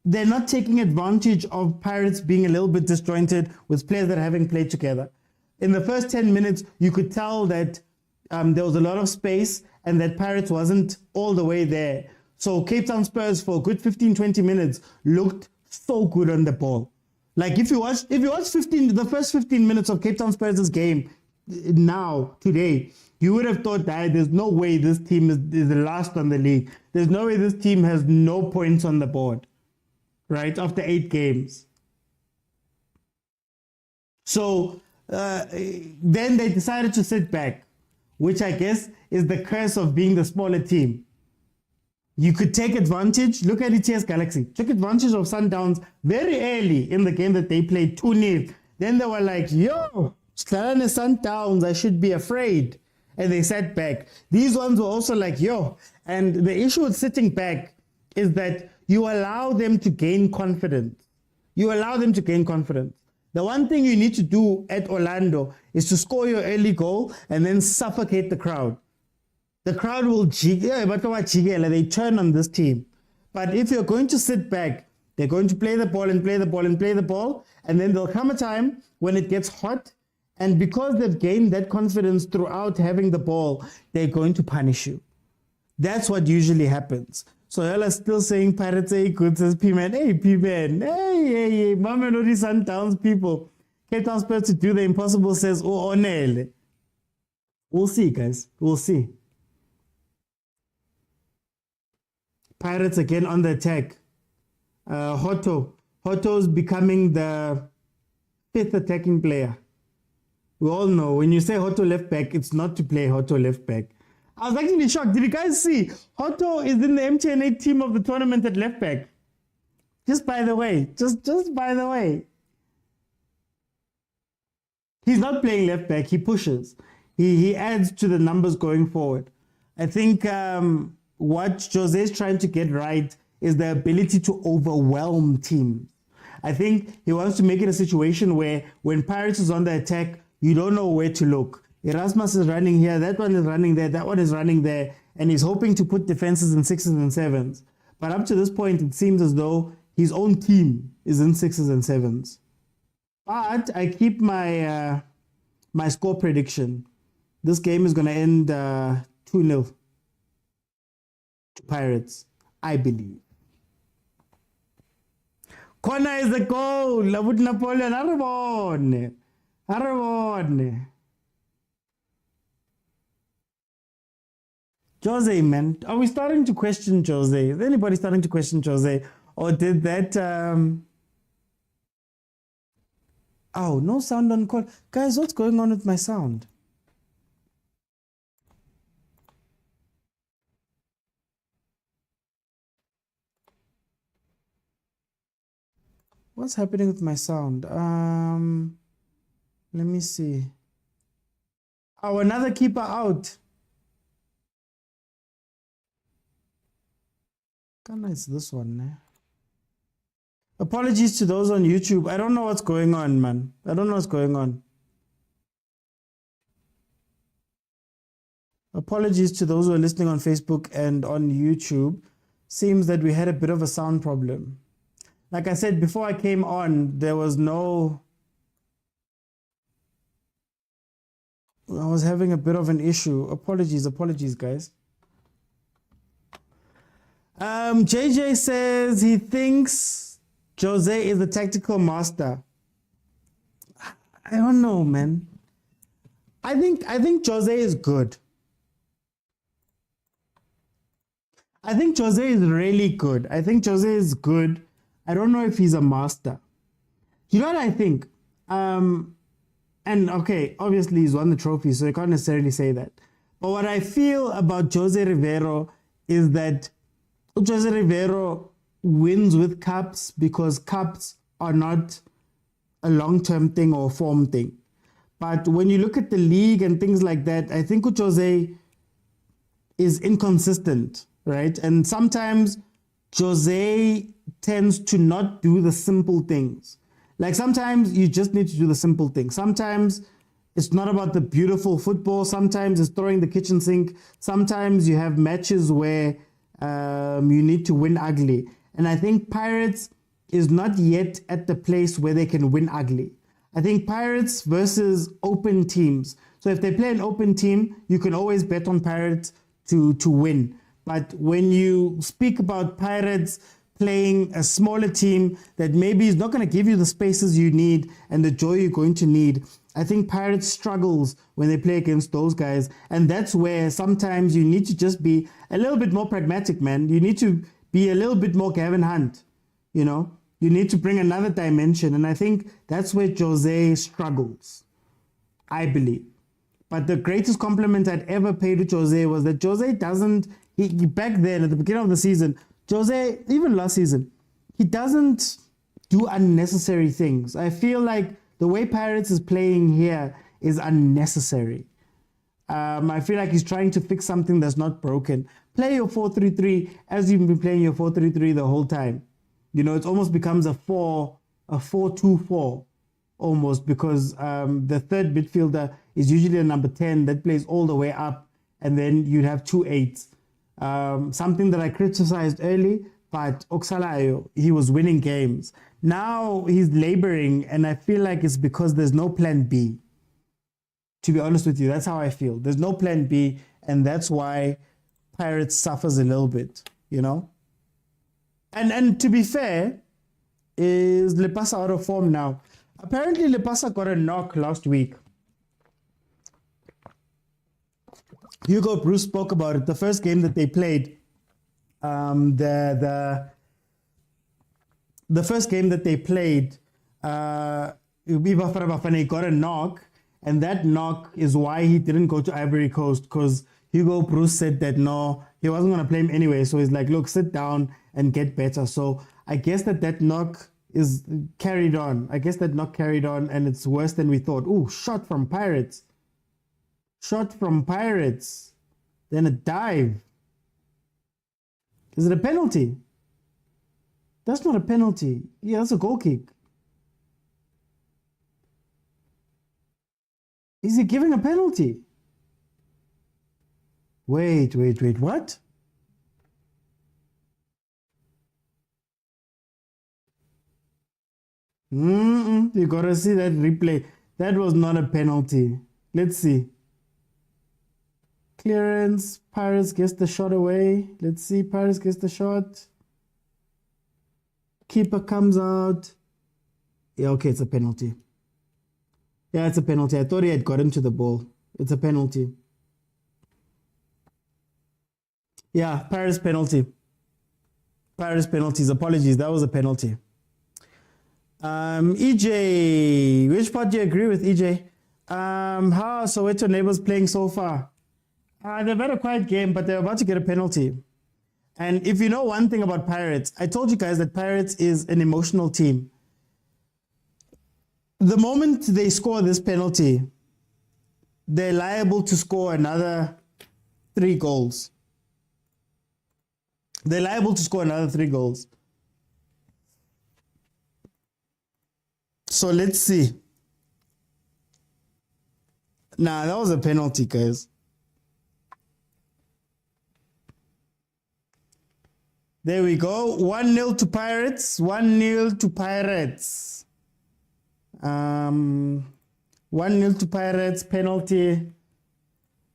they're not taking advantage of Pirates being a little bit disjointed with players that haven't played together. In the first 10 minutes, you could tell that there was a lot of space and that Pirates wasn't all the way there. So Cape Town Spurs for a good 15-20 minutes looked so good on the ball. Like if you watch the first 15 minutes of Cape Town Spurs' game now, today, you would have thought that there's no way this team is the last on the league. There's no way this team has no points on the board, right, after 8 games. So then they decided to sit back. which I guess is the curse of being the smaller team. You could take advantage. Look at ETS Galaxy. Took advantage of Sundowns very early in the game that they played 2-0. Then they were like, yo, Sundowns, I should be afraid. And they sat back. These ones were also like, yo. And the issue with sitting back is that you allow them to gain confidence. You allow them to gain confidence. The one thing you need to do at Orlando is to score your early goal and then suffocate the crowd. The crowd will jiggle, they turn on this team. But if you're going to sit back, they're going to play the ball and play the ball and play the ball, and then there'll come a time when it gets hot, and because they've gained that confidence throughout having the ball, they're going to punish you. That's what usually happens. So y'all are still saying Pirates are good, says P-Man. Hey, P-Man. Hey, Mamelodi Sundowns people. Cape Town Spurs to do the impossible, says Onele. We'll see, guys. We'll see. Pirates again on the attack. Hoto's becoming the 5th attacking player. We all know when you say Hoto left back, it's not to play Hoto left back. I was actually shocked. Did you guys see? Hoto is in the MTN8 team of the tournament at left back. Just by the way. Just by the way. He's not playing left back. He pushes. He adds to the numbers going forward. I think what Jose is trying to get right is the ability to overwhelm teams. I think he wants to make it a situation where when Pirates is on the attack, you don't know where to look. Erasmus is running here, that one is running there, that one is running there, and he's hoping to put defenses in 6s and 7s. But up to this point, it seems as though his own team is in 6s and 7s. But I keep my my score prediction. This game is going to end 2-0 to Pirates, I believe. Corner is the goal. Lavut Napoleon. Arabon. Jose, man. Are we starting to question Jose? Is anybody starting to question Jose? Or did that... Oh, no sound on call. Guys, what's going on with my sound? What's happening with my sound? Let me see. Oh, another keeper out. Kinda it's this one, eh? Apologies to those on YouTube. I don't know what's going on, man. I don't know what's going on. Apologies to those who are listening on Facebook and on YouTube. Seems that we had a bit of a sound problem. Like I said, before I came on, there was no... I was having a bit of an issue. Apologies, guys. JJ says he thinks Jose is the tactical master. I don't know, man. I think Jose is good. I think Jose is really good. I think Jose is good. I don't know if he's a master. You know what I think? And okay, obviously he's won the trophy, so you can't necessarily say that. But what I feel about Jose Rivero is that Jose Rivero wins with cups because cups are not a long-term thing or a form thing. But when you look at the league and things like that, I think Jose is inconsistent, right? And sometimes Jose tends to not do the simple things. Like sometimes you just need to do the simple things. Sometimes it's not about the beautiful football. Sometimes it's throwing the kitchen sink. Sometimes you have matches where you need to win ugly. And I think Pirates is not yet at the place where they can win ugly. I think Pirates versus open teams. So if they play an open team, you can always bet on Pirates to win. But when you speak about Pirates playing a smaller team that maybe is not going to give you the spaces you need and the joy you're going to need, I think Pirates struggles when they play against those guys. And that's where sometimes you need to just be a little bit more pragmatic, man. You need to be a little bit more Gavin Hunt, you know. You need to bring another dimension. And I think that's where Jose struggles, I believe. But the greatest compliment I'd ever paid to Jose was that Jose doesn't, back then at the beginning of the season, Jose, even last season, he doesn't do unnecessary things. I feel like the way Pirates is playing here is unnecessary. I feel like he's trying to fix something that's not broken. Play your 4-3-3 as you've been playing your 4-3-3 the whole time. You know, it almost becomes a 4-2-4 almost, because the third midfielder is usually a number 10 that plays all the way up, and then you'd have 2 8s. Something that I criticized early, but Oxalayo, he was winning games. Now he's laboring, and I feel like it's because there's no plan B. To be honest with you, that's how I feel. There's no plan B, and that's why Pirates suffers a little bit, you know? And to be fair, is Lepasa out of form now? Apparently, Lepasa got a knock last week. Hugo Bruce spoke about it. The first game that they played, the first game that they played, Bafana got a knock, and that knock is why he didn't go to Ivory Coast, because Hugo Bruce said that no, he wasn't going to play him anyway. So he's like, look, sit down and get better. So I guess that knock is carried on. And it's worse than we thought. Ooh, shot from Pirates. Then a dive. Is it a penalty? That's not a penalty. Yeah, that's a goal kick. Is he giving a penalty? Wait, what? You gotta see that replay. That was not a penalty. Let's see. Clearance. Pirates gets the shot away. Let's see. Pirates gets the shot. Keeper comes out. Yeah, okay, it's a penalty. Yeah, it's a penalty. I thought he had gotten to the ball. It's a penalty. Yeah, Pirates penalty. Pirates penalties. Apologies, that was a penalty. EJ, which part do you agree with, EJ? How are Soweto neighbors playing so far? They've had a quiet game, but they're about to get a penalty. And if you know one thing about Pirates, I told you guys that Pirates is an emotional team. The moment they score this penalty, they're liable to score another 3 goals. They're liable to score another 3 goals. So let's see. Nah, that was a penalty, guys. There we go. 1-0 to Pirates. 1-0 to Pirates. 1-0 to Pirates. Penalty.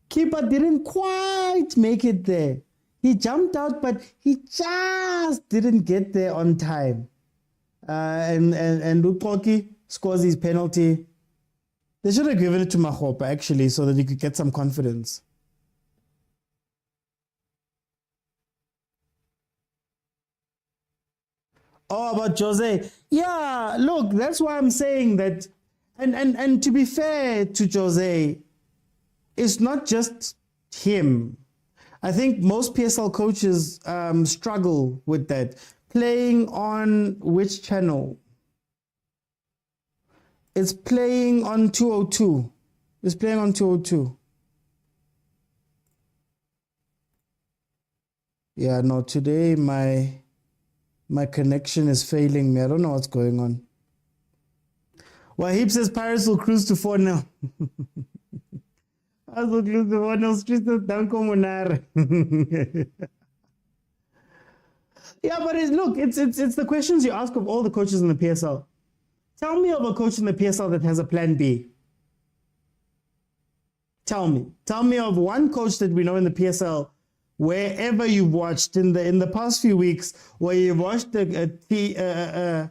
Keeper didn't quite make it there. He jumped out, but he just didn't get there on time. And Ukoki scores his penalty. They should have given it to Mahopa, actually, so that he could get some confidence. Oh, about Jose. Yeah, look, that's why I'm saying that. And to be fair to Jose, it's not just him. I think most PSL coaches struggle with that. Playing on which channel? It's playing on 202. It's playing on 202. Yeah, no, today my connection is failing me. I don't know what's going on. Well, Heap says Pirates will cruise to 4-0. I will cruise to 4-0. Streets down Comunar. Yeah, but look, it's the questions you ask of all the coaches in the PSL. Tell me of a coach in the PSL that has a plan B. Tell me of one coach that we know in the PSL, wherever you've watched in the past few weeks, where you've watched a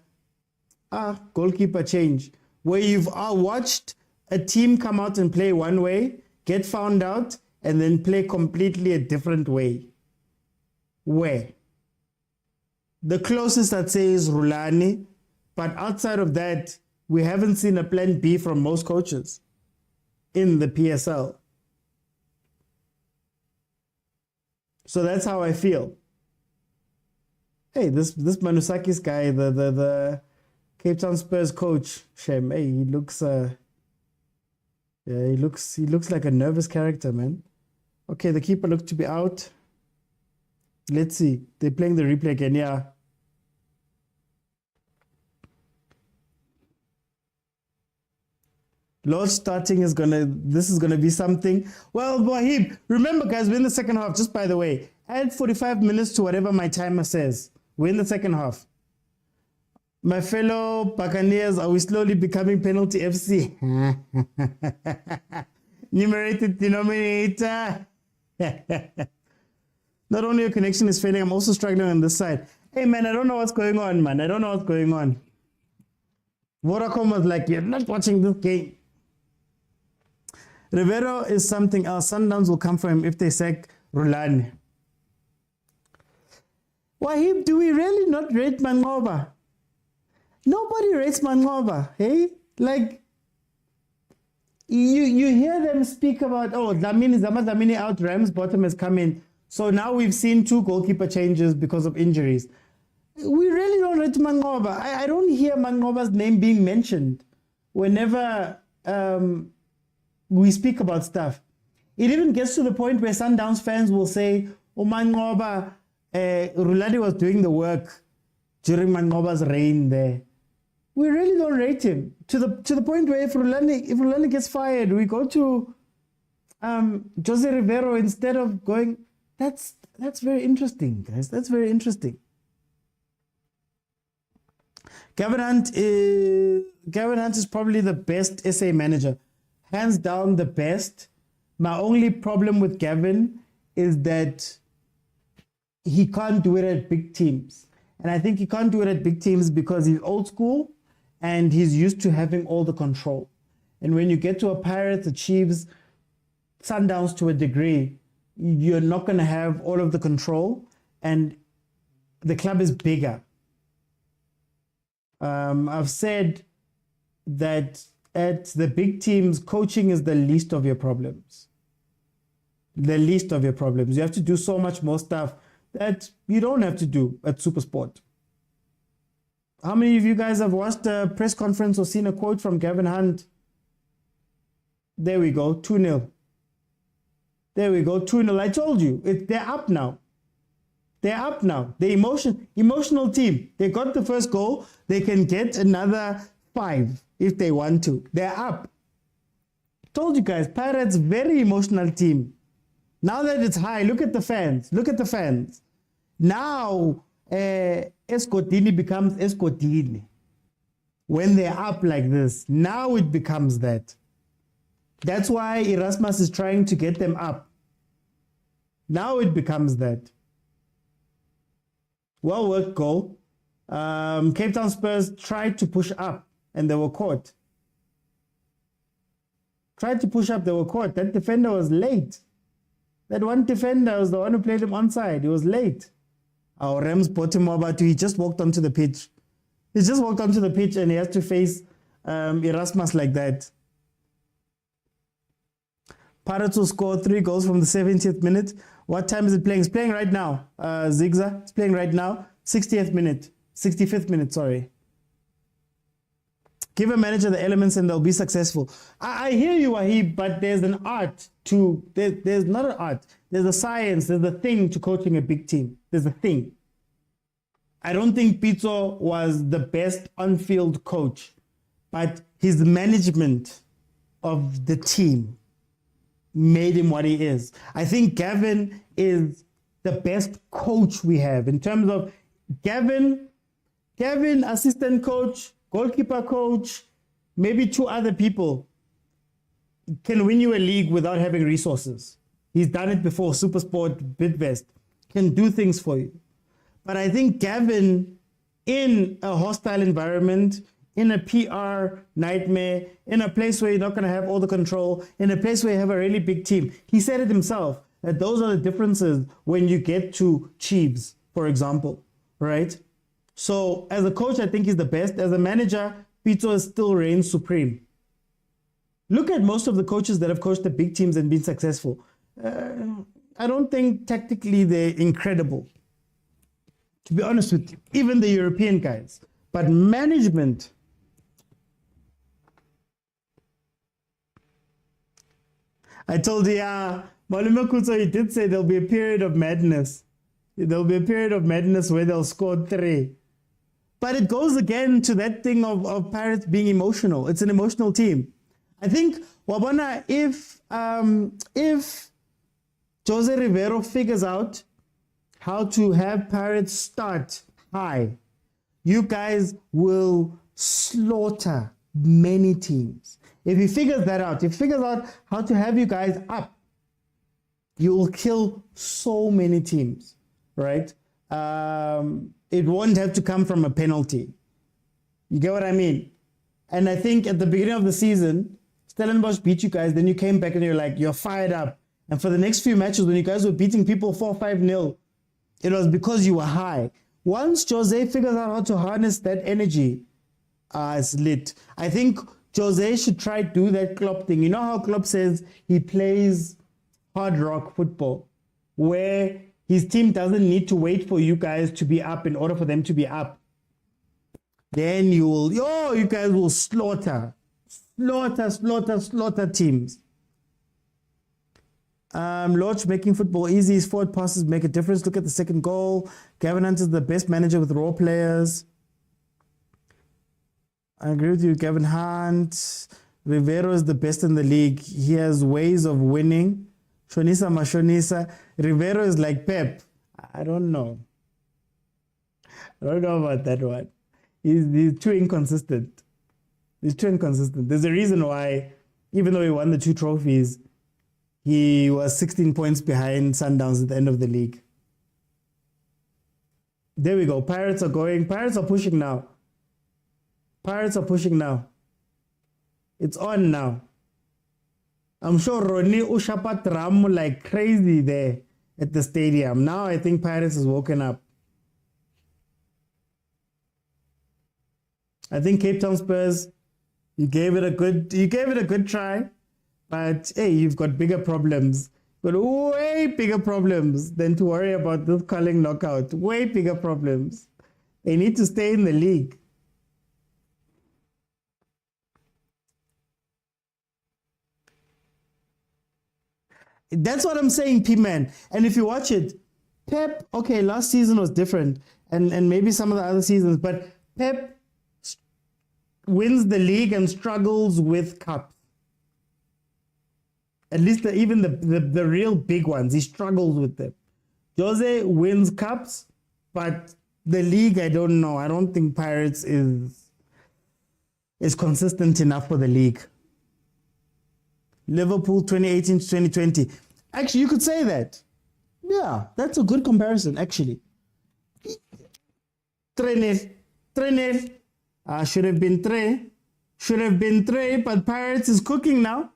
goalkeeper change, where you've watched a team come out and play one way, get found out, and then play completely a different way. Where? The closest I'd say is Rulani, but outside of that, we haven't seen a plan B from most coaches. in the PSL. So that's how I feel. Hey, this Manusakis guy, the Cape Town Spurs coach, Shem. Hey, he looks he looks like a nervous character, man. Okay, the keeper looks to be out. Let's see. They're playing the replay again, yeah. Lodge starting this is gonna be something. Well, Wahib, remember guys, we're in the second half, just by the way. Add 45 minutes to whatever my timer says. We're in the second half. My fellow Buccaneers, are we slowly becoming penalty FC? Numerated denominator. Not only your connection is failing, I'm also struggling on this side. Hey man, I don't know what's going on, man. I don't know what's going on. Vodacom was like, you're not watching this game. Rivero is something else. Sundowns will come for him if they sack Rulani. Wahib, do we really not rate Mangoba? Nobody rates Mangoba, hey? Like, you hear them speak about, oh, Zamazamini out, Rams bottom has come in. So now we've seen 2 goalkeeper changes because of injuries. We really don't rate Mangoba. I don't hear Mangoba's name being mentioned whenever we speak about stuff. It even gets to the point where Sundowns fans will say, oh, Mangoba, Rulani was doing the work during Mangoba's reign there. We really don't rate him to the point where if Rulani gets fired, we go to Jose Rivero instead of going. That's very interesting, guys. That's very interesting. Gavin Hunt is probably the best SA manager, hands down the best. My only problem with Gavin is that he can't do it at big teams. And I think he can't do it at big teams because he's old school and he's used to having all the control. And when you get to a Pirates, a Chiefs, Sundowns to a degree, you're not going to have all of the control and the club is bigger. I've said that at the big teams, coaching is the least of your problems. The least of your problems. You have to do so much more stuff that you don't have to do at Supersport. How many of you guys have watched a press conference or seen a quote from Gavin Hunt? There we go, 2-0. There we go, 2-0. I told you, they're up now. They're up now. The emotional team. They got the first goal. They can get another 5 if they want to. They're up. Told you guys, Pirates, very emotional team. Now that it's high, look at the fans. Look at the fans. Now, Escotini becomes Escotini. When they're up like this, now it becomes that. That's why Erasmus is trying to get them up. Now it becomes that. Well worked goal. Cape Town Spurs tried to push up and they were caught. Tried to push up, they were caught. That defender was late. That one defender was the one who played him onside. He was late. Our Rams brought him over to, he just walked onto the pitch. He just walked onto the pitch and he has to face Erasmus like that. Pirates will score 3 goals from the 70th minute. What time is it playing? It's playing right now. Zigza, it's playing right now. 65th minute, sorry. Give a manager the elements and they'll be successful. I hear you, Wahib, but there's an art to, there's not an art. There's a science, there's a thing to coaching a big team. There's a thing. I don't think Pizzo was the best on-field coach, but his management of the team made him what he is. I think Gavin is the best coach we have in terms of Gavin, assistant coach, goalkeeper coach, maybe 2 other people can win you a league without having resources. He's done it before. Supersport, Bidvest can do things for you. But I think Gavin, in a hostile environment, in a PR nightmare, in a place where you're not going to have all the control, in a place where you have a really big team. He said it himself, that those are the differences when you get to Chiefs, for example, right? So as a coach, I think he's the best. As a manager, Pito still reigns supreme. Look at most of the coaches that have coached the big teams and been successful. I don't think tactically they're incredible, to be honest with you, even the European guys. But management, I told you, Malume Kuto, he did say there'll be a period of madness. There'll be a period of madness where they'll score 3. But it goes again to that thing of Pirates being emotional. It's an emotional team. I think, Wabona, if Jose Rivero figures out how to have Pirates start high, you guys will slaughter many teams. If he figures that out, if he figures out how to have you guys up, you will kill so many teams, right? It won't have to come from a penalty. You get what I mean? And I think at the beginning of the season, Stellenbosch beat you guys, then you came back and you're like, you're fired up. And for the next few matches, when you guys were beating people 4-5-0, it was because you were high. Once Jose figures out how to harness that energy, it's lit. I think Jose should try to do that Klopp thing. You know how Klopp says he plays hard rock football, where his team doesn't need to wait for you guys to be up in order for them to be up. Then you guys will slaughter teams. Lodge making football easy. His forward passes make a difference. Look at the second goal. Gavin Hunt is the best manager with raw players. I agree with you, Gavin Hunt. Rivero is the best in the league. He has ways of winning. Shonisa Mashonisa. Rivero is like Pep. I don't know. I don't know about that one. He's too inconsistent. There's a reason why, even though he won the 2 trophies, he was 16 points behind Sundowns at the end of the league. There we go. Pirates are pushing now. It's on now. I'm sure Ronnie Ushapat Ram like crazy there at the stadium. Now I think Pirates has woken up. I think Cape Town Spurs, you gave it a good try, but hey, you've got bigger problems. But way bigger problems than to worry about this calling knockout. Way bigger problems. They need to stay in the league. That's what I'm saying, P-Man. And if you watch it, Pep, okay, last season was different, and maybe some of the other seasons, but Pep wins the league and struggles with cups. At least even the real big ones, he struggles with them. Jose wins cups, but the league, I don't know. I don't think Pirates is consistent enough for the league. Liverpool 2018 to 2020. Actually, you could say that. Yeah, that's a good comparison, actually. 3-0. Should have been 3. But Pirates is cooking now.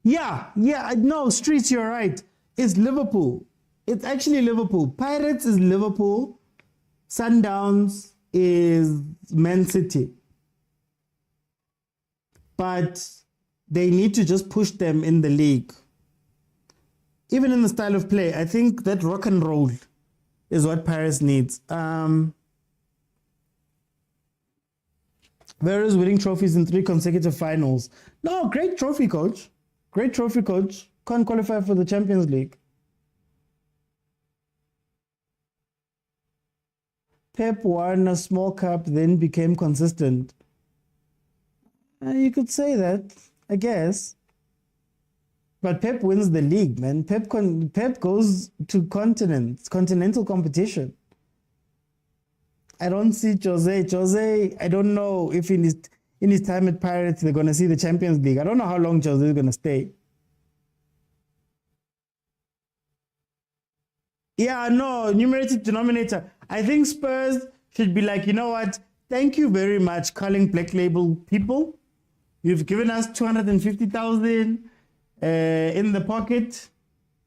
Yeah, no, Streets, you're right. It's Liverpool. It's actually Liverpool. Pirates is Liverpool. Sundowns is Man City. But they need to just push them in the league. Even in the style of play, I think that rock and roll is what Paris needs. Whereas winning trophies in 3 consecutive finals. No, great trophy, coach. Can't qualify for the Champions League. Pep won a small cup, then became consistent. You could say that, I guess. But Pep wins the league, man. Pep goes to continental competition. I don't see Jose, I don't know if in his time at Pirates they're going to see the Champions League. I don't know how long Jose is going to stay. Yeah, no, numerator, denominator. I think Spurs should be like, you know what? Thank you very much, calling Black Label people. You've given us 250,000 in the pocket,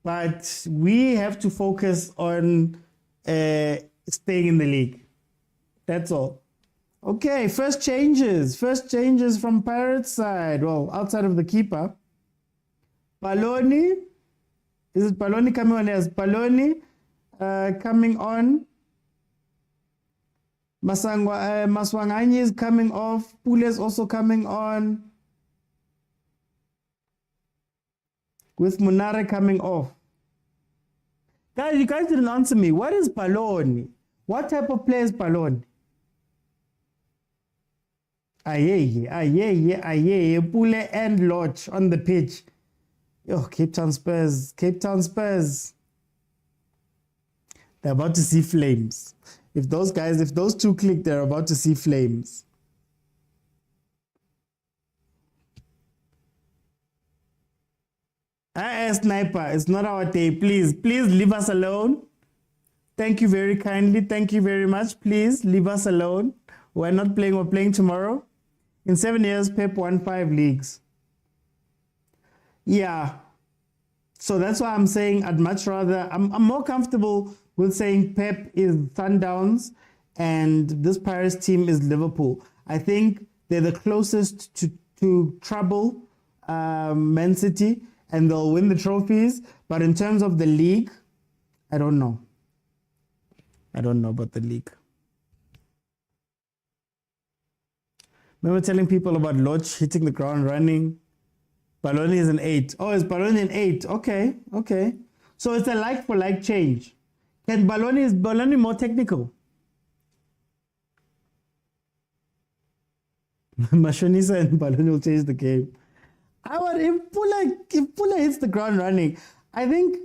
but we have to focus on staying in the league. That's all. Okay, first changes. First changes from Pirates side. Well, outside of the keeper. Paloni. Is it Paloni coming on? Yes, Paloni coming on. Maswanganyi is coming off. Pule is also coming on. With Munare coming off. Guys, you guys didn't answer me. What is Paloni? What type of player is Paloni? Aye, Pule and Lodge on the pitch. Oh, Cape Town Spurs. They're about to see flames. If those two click, they're about to see flames. Sniper, it's not our day. Please leave us alone. Thank you very kindly. Thank you very much. Please leave us alone. We're not playing. We're playing tomorrow. In 7 years, Pep won 5 leagues. Yeah. So that's why I'm saying I'd much rather, I'm more comfortable with saying Pep is Sundowns and this Paris team is Liverpool. I think they're the closest to trouble Man City and they'll win the trophies. But in terms of the league, I don't know. I don't know about the league. Remember telling people about Lodge hitting the ground running? Baloney is an 8. Oh, is Baloney an 8? Okay. So it's a like-for-like change. Is Baloney more technical? Mashonisa and Baloney will change the game. If Pula hits the ground running, I think,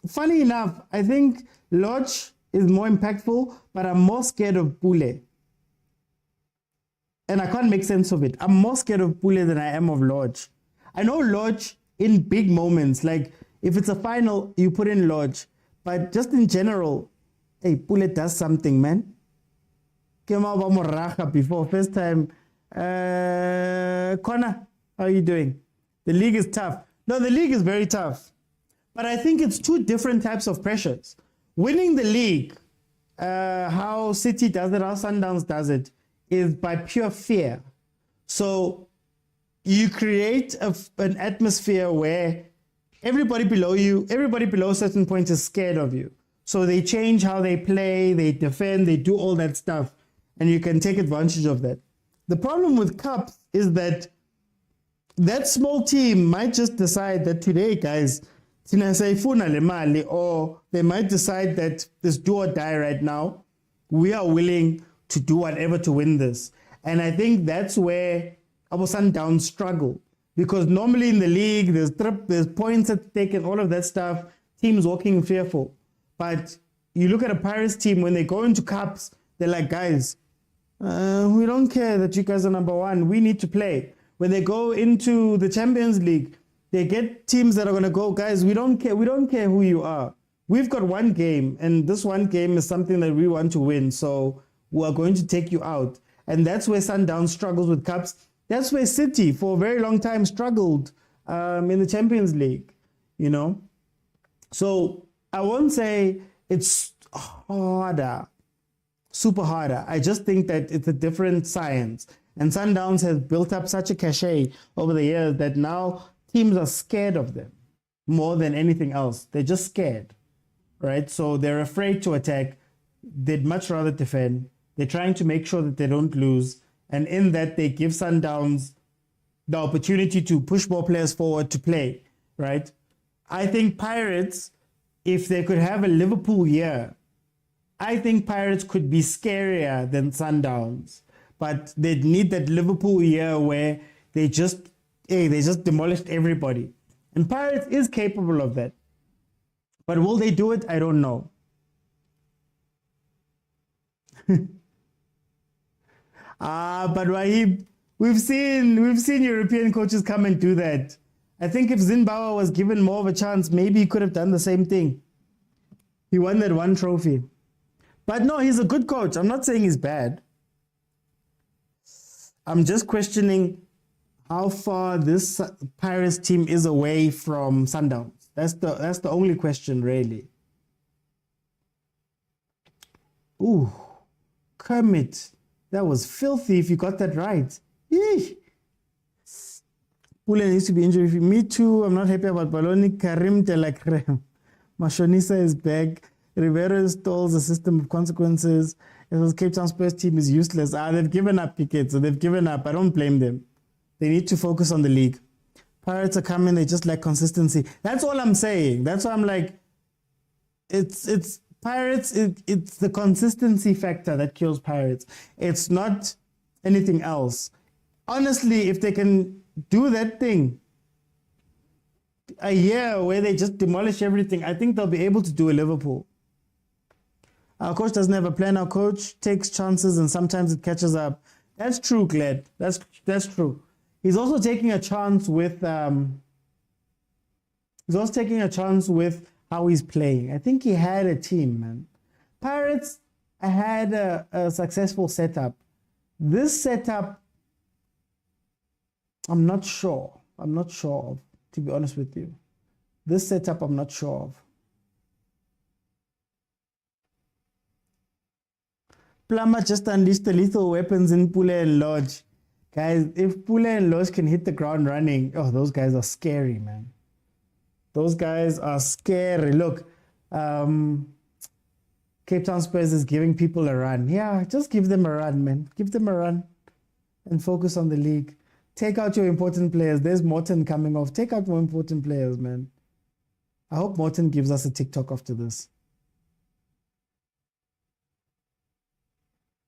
funny enough, I think Lodge is more impactful, but I'm more scared of Pule. And I can't make sense of it. I'm more scared of Pule than I am of Lodge. I know Lodge in big moments, like if it's a final, you put in Lodge. But just in general, hey, Pule does something, man. Came out about Moracha before, first time. Connor, how are you doing? The league is tough. No, the league is very tough. But I think it's two different types of pressures. Winning the league, how City does it, how Sundowns does it, is by pure fear. So you create an atmosphere where everybody below a certain point is scared of you. So they change how they play, they defend, they do all that stuff, and you can take advantage of that. The problem with Cups is that small team might just decide that today, guys, or they might decide that this do or die right now. We are willing to do whatever to win this. And I think that's where our Sundowns struggle. Because normally in the league, there's points at stake and all of that stuff, teams walking fearful. But you look at a Paris team, when they go into Cups, they're like, guys, we don't care that you guys are number one. We need to play. When they go into the Champions League, they get teams that are going to go, guys, we don't care. We don't care who you are. We've got one game, and this one game is something that we want to win. So we are going to take you out. And that's where Sundowns struggles with Cups. That's where City, for a very long time, struggled in the Champions League, you know. So I won't say it's harder, super harder. I just think that it's a different science. And Sundowns has built up such a cachet over the years that now teams are scared of them more than anything else. They're just scared, right? So they're afraid to attack. They'd much rather defend. They're trying to make sure that they don't lose. And in that, they give Sundowns the opportunity to push more players forward to play, right? I think Pirates, if they could have a Liverpool year, I think Pirates could be scarier than Sundowns. But they'd need that Liverpool year where they just demolished everybody. And Pirates is capable of that. But will they do it? I don't know. But Wahib, we've seen European coaches come and do that. I think if Zimbabwe was given more of a chance, maybe he could have done the same thing. He won that one trophy. But no, he's a good coach. I'm not saying he's bad. I'm just questioning how far this Paris team is away from Sundowns. That's the only question, really. Ooh, Kermit. That was filthy if you got that right. Yee. Pule needs to be injury free. Me too. I'm not happy about Baloni. Karim Delakrem. Mashonisa is back. Rivera installs a system of consequences. The Cape Town Spurs team is useless. They've given up, Piquet, so they've given up. I don't blame them. They need to focus on the league. Pirates are coming. They just lack consistency. That's all I'm saying. That's why I'm like, it's Pirates. It's the consistency factor that kills Pirates. It's not anything else. Honestly, if they can do that thing a year where they just demolish everything, I think they'll be able to do a Liverpool. Our coach doesn't have a plan. Our coach takes chances and sometimes it catches up. That's true, Glad. That's true. He's also taking a chance with how he's playing. I think he had a team, man. Pirates had a successful setup. This setup, I'm not sure of, to be honest with you. This setup, I'm not sure of. Plummer just unleashed the lethal weapons in Pule and Lodge. Guys, if Pule and Lodge can hit the ground running, oh, those guys are scary, man. Those guys are scary. Look, Cape Town Spurs is giving people a run. Yeah, just give them a run, man. Give them a run and focus on the league. Take out your important players. There's Morton coming off. Take out more important players, man. I hope Morton gives us a TikTok after this.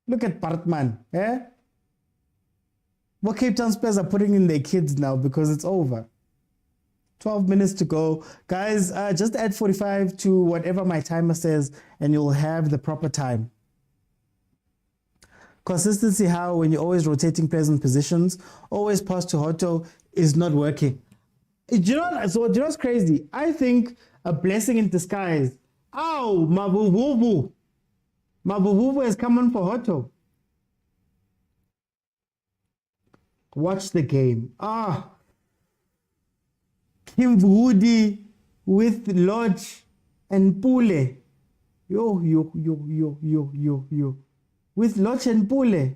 Look at Partman. Eh? What Cape Town Spurs are putting in their kids now because it's over. 12 minutes to go. Guys, just add 45 to whatever my timer says and you'll have the proper time. Consistency, how when you're always rotating players in positions, always pass to Hoto is not working. Do you know what's crazy? I think a blessing in disguise. Ow, Mabububu. Mabububu has come on for Hoto. Watch the game. Kim Woody with Lodge and Pule. Yo. With Lodge and Pule.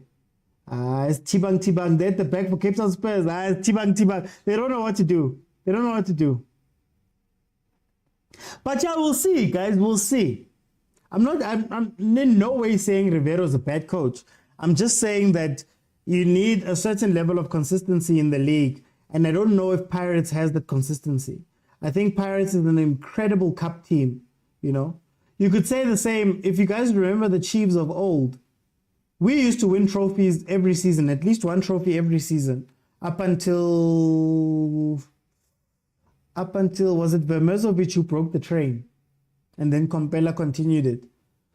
It's Tibang. They're at the back for Cape Town Spurs. It's Tibang. They don't know what to do. But yeah, we'll see, guys. We'll see. I'm in no way saying Rivero's a bad coach. I'm just saying that you need a certain level of consistency in the league. And I don't know if Pirates has that consistency. I think Pirates is an incredible cup team, you know. You could say the same, if you guys remember the Chiefs of old. We used to win trophies every season, at least one trophy every season. Up until was it Vermezovic who broke the train? And then Compella continued it.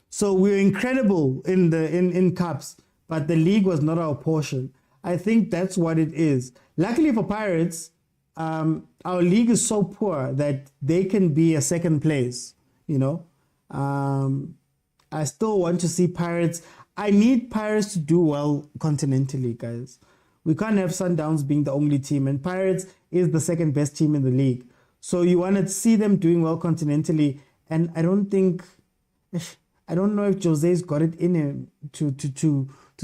So we were incredible in cups, but the league was not our portion. I think that's what it is. Luckily for Pirates, our league is so poor that they can be a second place, you know. I still want to see Pirates. I need Pirates to do well continentally, guys. We can't have Sundowns being the only team, and Pirates is the second best team in the league. So you want to see them doing well continentally, and I don't know if Jose's got it in him to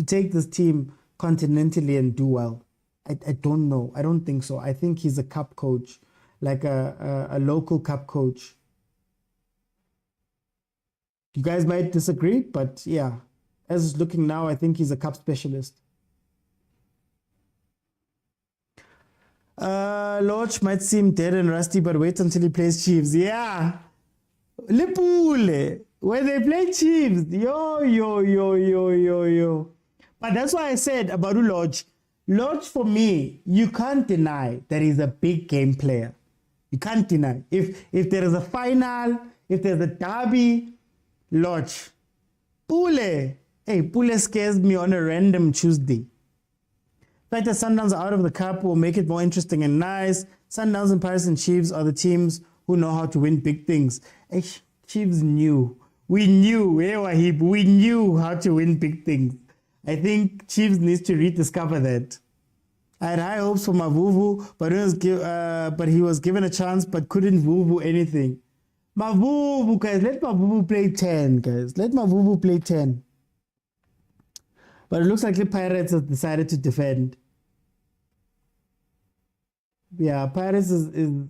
take this team continentally and do well. I don't know. I don't think so. I think he's a cup coach, like a local cup coach. You guys might disagree, but yeah, as it's looking now, I think he's a cup specialist. Lodge might seem dead and rusty, but wait until he plays Chiefs. Yeah. Lipule, where they play Chiefs. Yo. But that's why I said about Lodge. Lodge, for me, you can't deny that he's a big game player. You can't deny. If there is a final, if there's a derby, Lodge. Pule. Hey, Pule scares me on a random Tuesday. The fact that Sundowns are out of the cup will make it more interesting and nice. Sundowns and Pirates and Chiefs are the teams who know how to win big things. Hey, Chiefs knew. We knew how to win big things. I think Chiefs needs to rediscover that. I had high hopes for Mavuvu, but he was given a chance but couldn't Vuvu anything. Mavuvu, guys, let Mavuvu play 10, guys. Let Mavuvu play 10. But it looks like the Pirates have decided to defend. Yeah, Pirates is.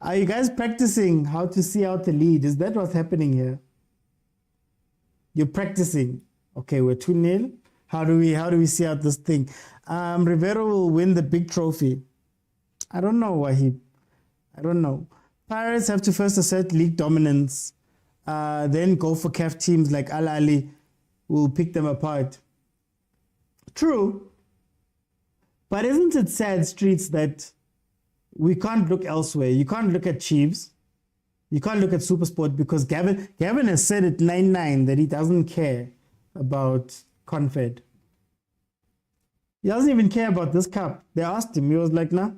Are you guys practicing how to see out the lead? Is that what's happening here? You're practicing. Okay, we're 2-0. How do we see out this thing? Rivero will win the big trophy. I don't know why I don't know. Pirates have to first assert league dominance, then go for CAF teams like Al Ali will pick them apart. True. But isn't it sad, Streets, that we can't look elsewhere? You can't look at Chiefs. You can't look at Supersport because Gavin has said at 9-9 that he doesn't care about Confed. He doesn't even care about this cup. They asked him. He was like, nah,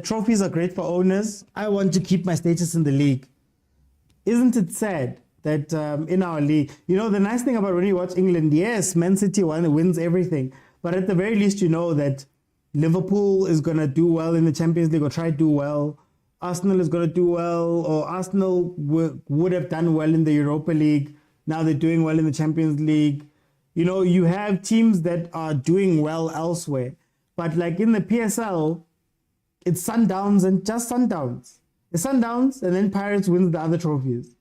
trophies are great for owners. I want to keep my status in the league. Isn't it sad that in our league, the nice thing about when you watch England, yes, Man City wins everything. But at the very least, you know that Liverpool is going to do well in the Champions League or try to do well. Arsenal is going to do well, or Arsenal would have done well in the Europa League. Now they're doing well in the Champions League. You have teams that are doing well elsewhere. But like in the PSL, it's Sundowns and just Sundowns. It's Sundowns and then Pirates wins the other trophies.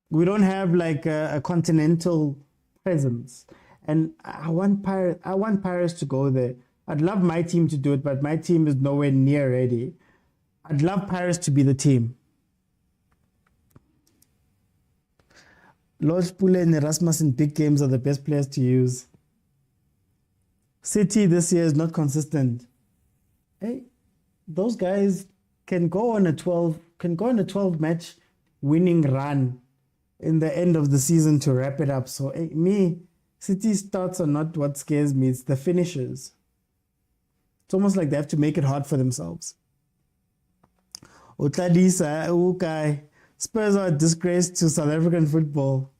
We don't have like a continental presence. And I want Pirates to go there. I'd love my team to do it, but my team is nowhere near ready. I'd love Pirates to be the team. Lodge Pule and Erasmus in big games are the best players to use. City this year is not consistent. Hey, those guys can go on a 12 match winning run in the end of the season to wrap it up. So City starts are not what scares me. It's the finishes. It's almost like they have to make it hard for themselves. Utladisa, Ukai. Spurs are a disgrace to South African football.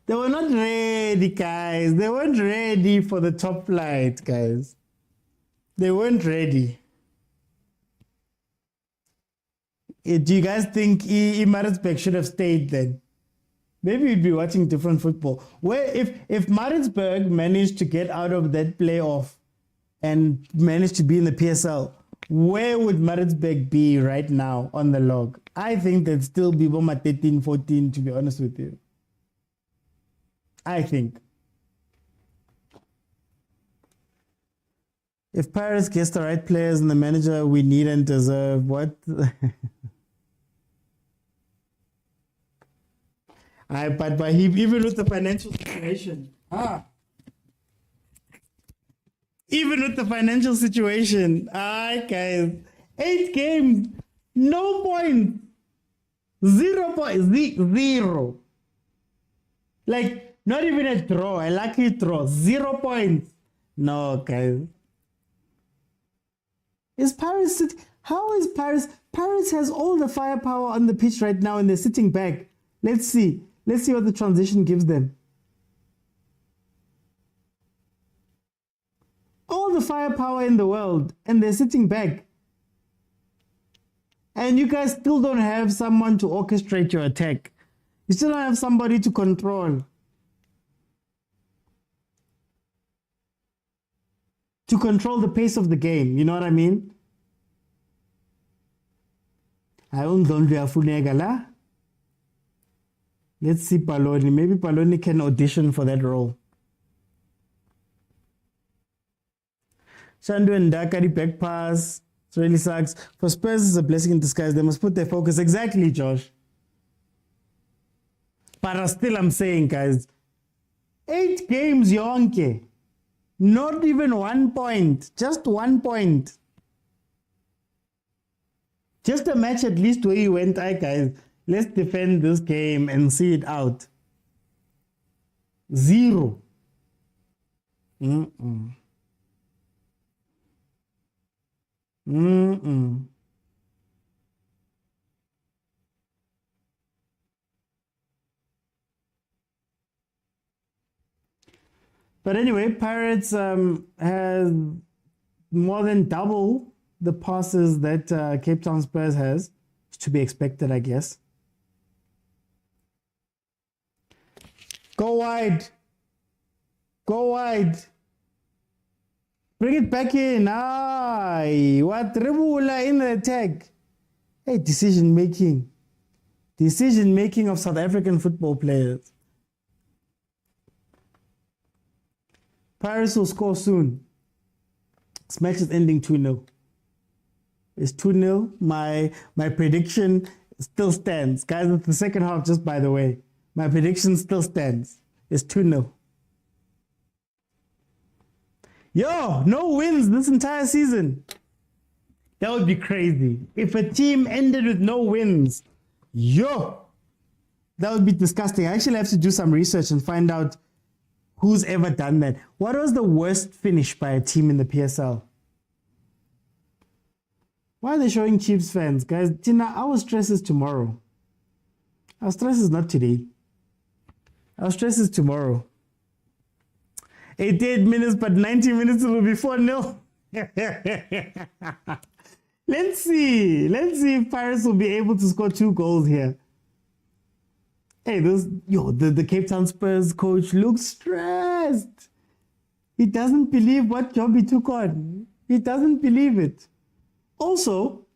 They were not ready, guys. They weren't ready for the top flight, guys. They weren't ready. Do you guys think Maritzburg should have stayed then? Maybe we'd be watching different football. Where if Maritzburg managed to get out of that playoff and managed to be in the PSL, where would Maritzburg be right now on the log? I think they'd still be Boma 13, 14, to be honest with you. I think. If Pirates gets the right players and the manager we need and deserve, what? But even with the financial situation, even with the financial situation, guys, 8 games, no points, 0 points, zero. Like, not even a draw, a lucky draw, 0 points. No, guys. Is Paris sitting? How is Paris? Paris has all the firepower on the pitch right now and they're sitting back. Let's see. Let's see what the transition gives them. All the firepower in the world and they're sitting back. And you guys still don't have someone to orchestrate your attack. You still don't have somebody to control. To control the pace of the game. You know what I mean? Let's see Paloni. Maybe Paloni can audition for that role. Shandu and Dakari back pass. It really sucks. For Spurs, it's a blessing in disguise. They must put their focus. Exactly, Josh. But still, I'm saying, guys, 8 games, Yonke. Not even 1 point. Just 1 point. Just a match at least where you went, guys, let's defend this game and see it out. 0. But anyway, Pirates has more than double the passes that Cape Town Spurs has. It's to be expected, I guess. Go wide. Go wide. Bring it back in. What? Rebula in the attack. Hey, decision making. Decision making of South African football players. Pirates will score soon. This match is ending 2-0. It's 2-0. My prediction still stands. Guys, it's the second half, just by the way. My prediction still stands. It's 2-0. Yo, no wins this entire season. That would be crazy. If a team ended with no wins, yo, that would be disgusting. I actually have to do some research and find out who's ever done that. What was the worst finish by a team in the PSL? Why are they showing Chiefs fans? Guys, Tina, our stress is tomorrow. Our stress is not today. Our stress is tomorrow. 88 minutes, but 90 minutes it will be 4-0. Let's see. Let's see if Pirates will be able to score 2 goals here. Hey, the Cape Town Spurs coach looks stressed. He doesn't believe what job he took on. He doesn't believe it. Also,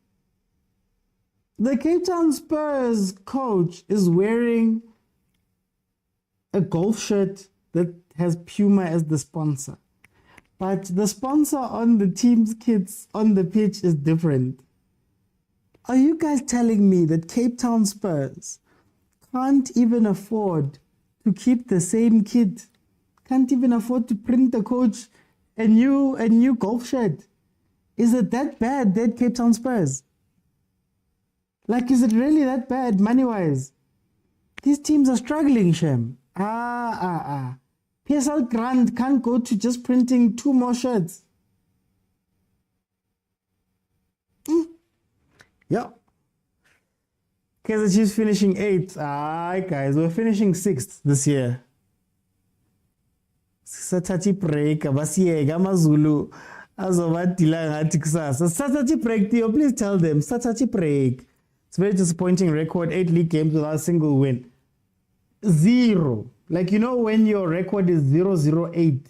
the Cape Town Spurs coach is wearing a golf shirt that has Puma as the sponsor. But the sponsor on the team's kits on the pitch is different. Are you guys telling me that Cape Town Spurs can't even afford to keep the same kit? Can't even afford to print the coach a new golf shirt? Is it that bad, that Cape Town Spurs? Like, is it really that bad money-wise? These teams are struggling, Shem. PSL Grant can't go to just printing 2 more shirts. Yeah. Kaizer Chiefs finishing 8th. Guys, we're finishing 6th this year. Satati break, abasiyeka amazulu azobadila ngathi kusasa. Satati break, Theo, please tell them. Satati break. It's a very disappointing record. 8 league games without a single win. 0. Like, you know when your record is 0-0-8.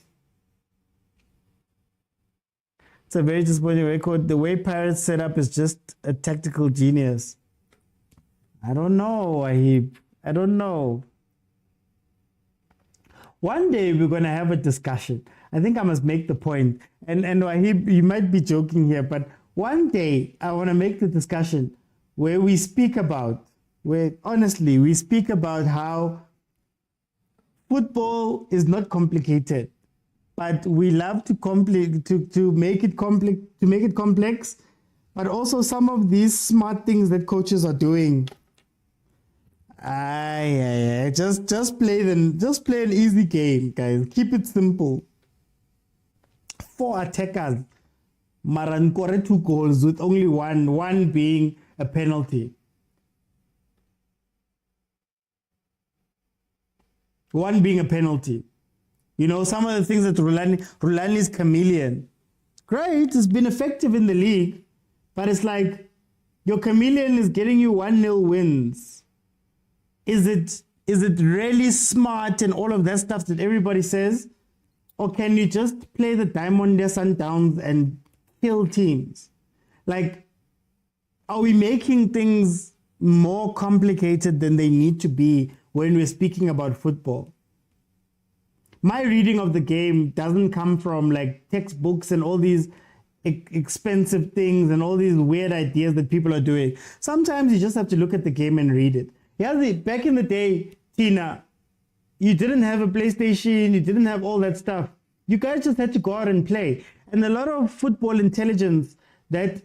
It's a very disappointing record. The way Pirates set up is just a tactical genius. I don't know, Wahib. I don't know. One day we're going to have a discussion. I think I must make the point. And Wahib, you might be joking here, but one day I want to make the discussion where we speak about, honestly, we speak about how football is not complicated, but we love to make it complex, but also some of these smart things that coaches are doing. Just play an easy game, guys. Keep it simple. 4 attackers, Maran 2 goals with only one being a penalty. One being a penalty. You know, some of the things that Rulani's chameleon. Great, it's been effective in the league, but it's like your chameleon is getting you 1-0 wins. Is it really smart and all of that stuff that everybody says? Or can you just play the Diamond Sundowns and kill teams? Like, are we making things more complicated than they need to be when we're speaking about football? My reading of the game doesn't come from like textbooks and all these expensive things and all these weird ideas that people are doing. Sometimes you just have to look at the game and read it. Back in the day, Tina, you didn't have a PlayStation, you didn't have all that stuff. You guys just had to go out and play. And a lot of football intelligence that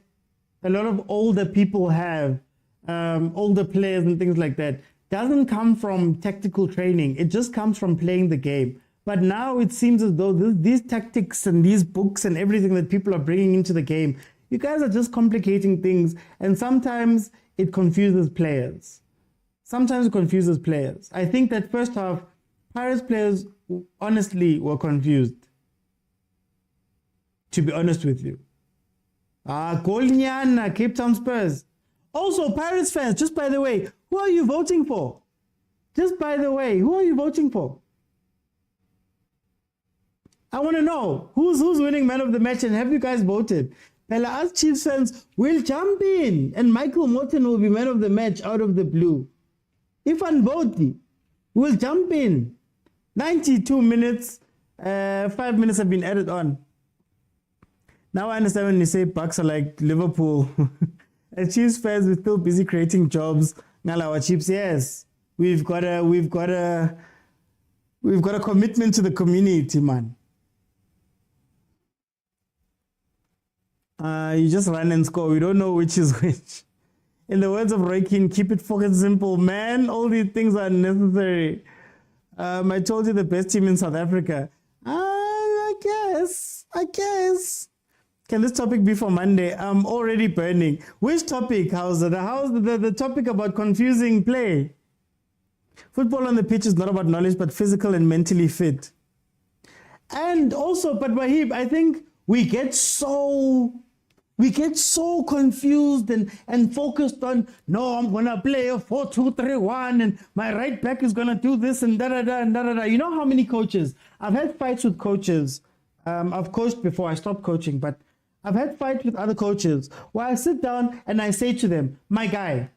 a lot of older people have, older players and things like that, doesn't come from tactical training. It just comes from playing the game. But now it seems as though these tactics and these books and everything that people are bringing into the game, you guys are just complicating things. And sometimes it confuses players. I think that first half, Pirates players honestly were confused. To be honest with you. Golnyana, Cape Town Spurs. Also, Pirates fans, just by the way, who are you voting for? Just by the way, who are you voting for? I want to know who's winning man of the match, and have you guys voted? Pella, us Chiefs fans will jump in, and Michael Morton will be man of the match out of the blue. If unvoted, we'll jump in. 92 minutes, 5 minutes have been added on. Now I understand when you say Bucks are like Liverpool. As Chiefs fans, we're still busy creating jobs. Now our Chiefs, yes, we've got a commitment to the community, man. You just run and score. We don't know which is which. In the words of Roy Keane, keep it fucking simple, man. All these things are unnecessary. I told you the best team in South Africa. I guess. Can this topic be for Monday? I'm already burning. Which topic, Kaizer? The topic about confusing play. Football on the pitch is not about knowledge, but physical and mentally fit. And also, but Wahib, I think we get so confused and focused on, no, I'm going to play a 4-2-3-1 and my right back is going to do this and da-da-da and da-da-da. You know how many coaches? I've had fights with coaches. I've coached before. I stopped coaching, but I've had fights with other coaches where I sit down and I say to them, my guy,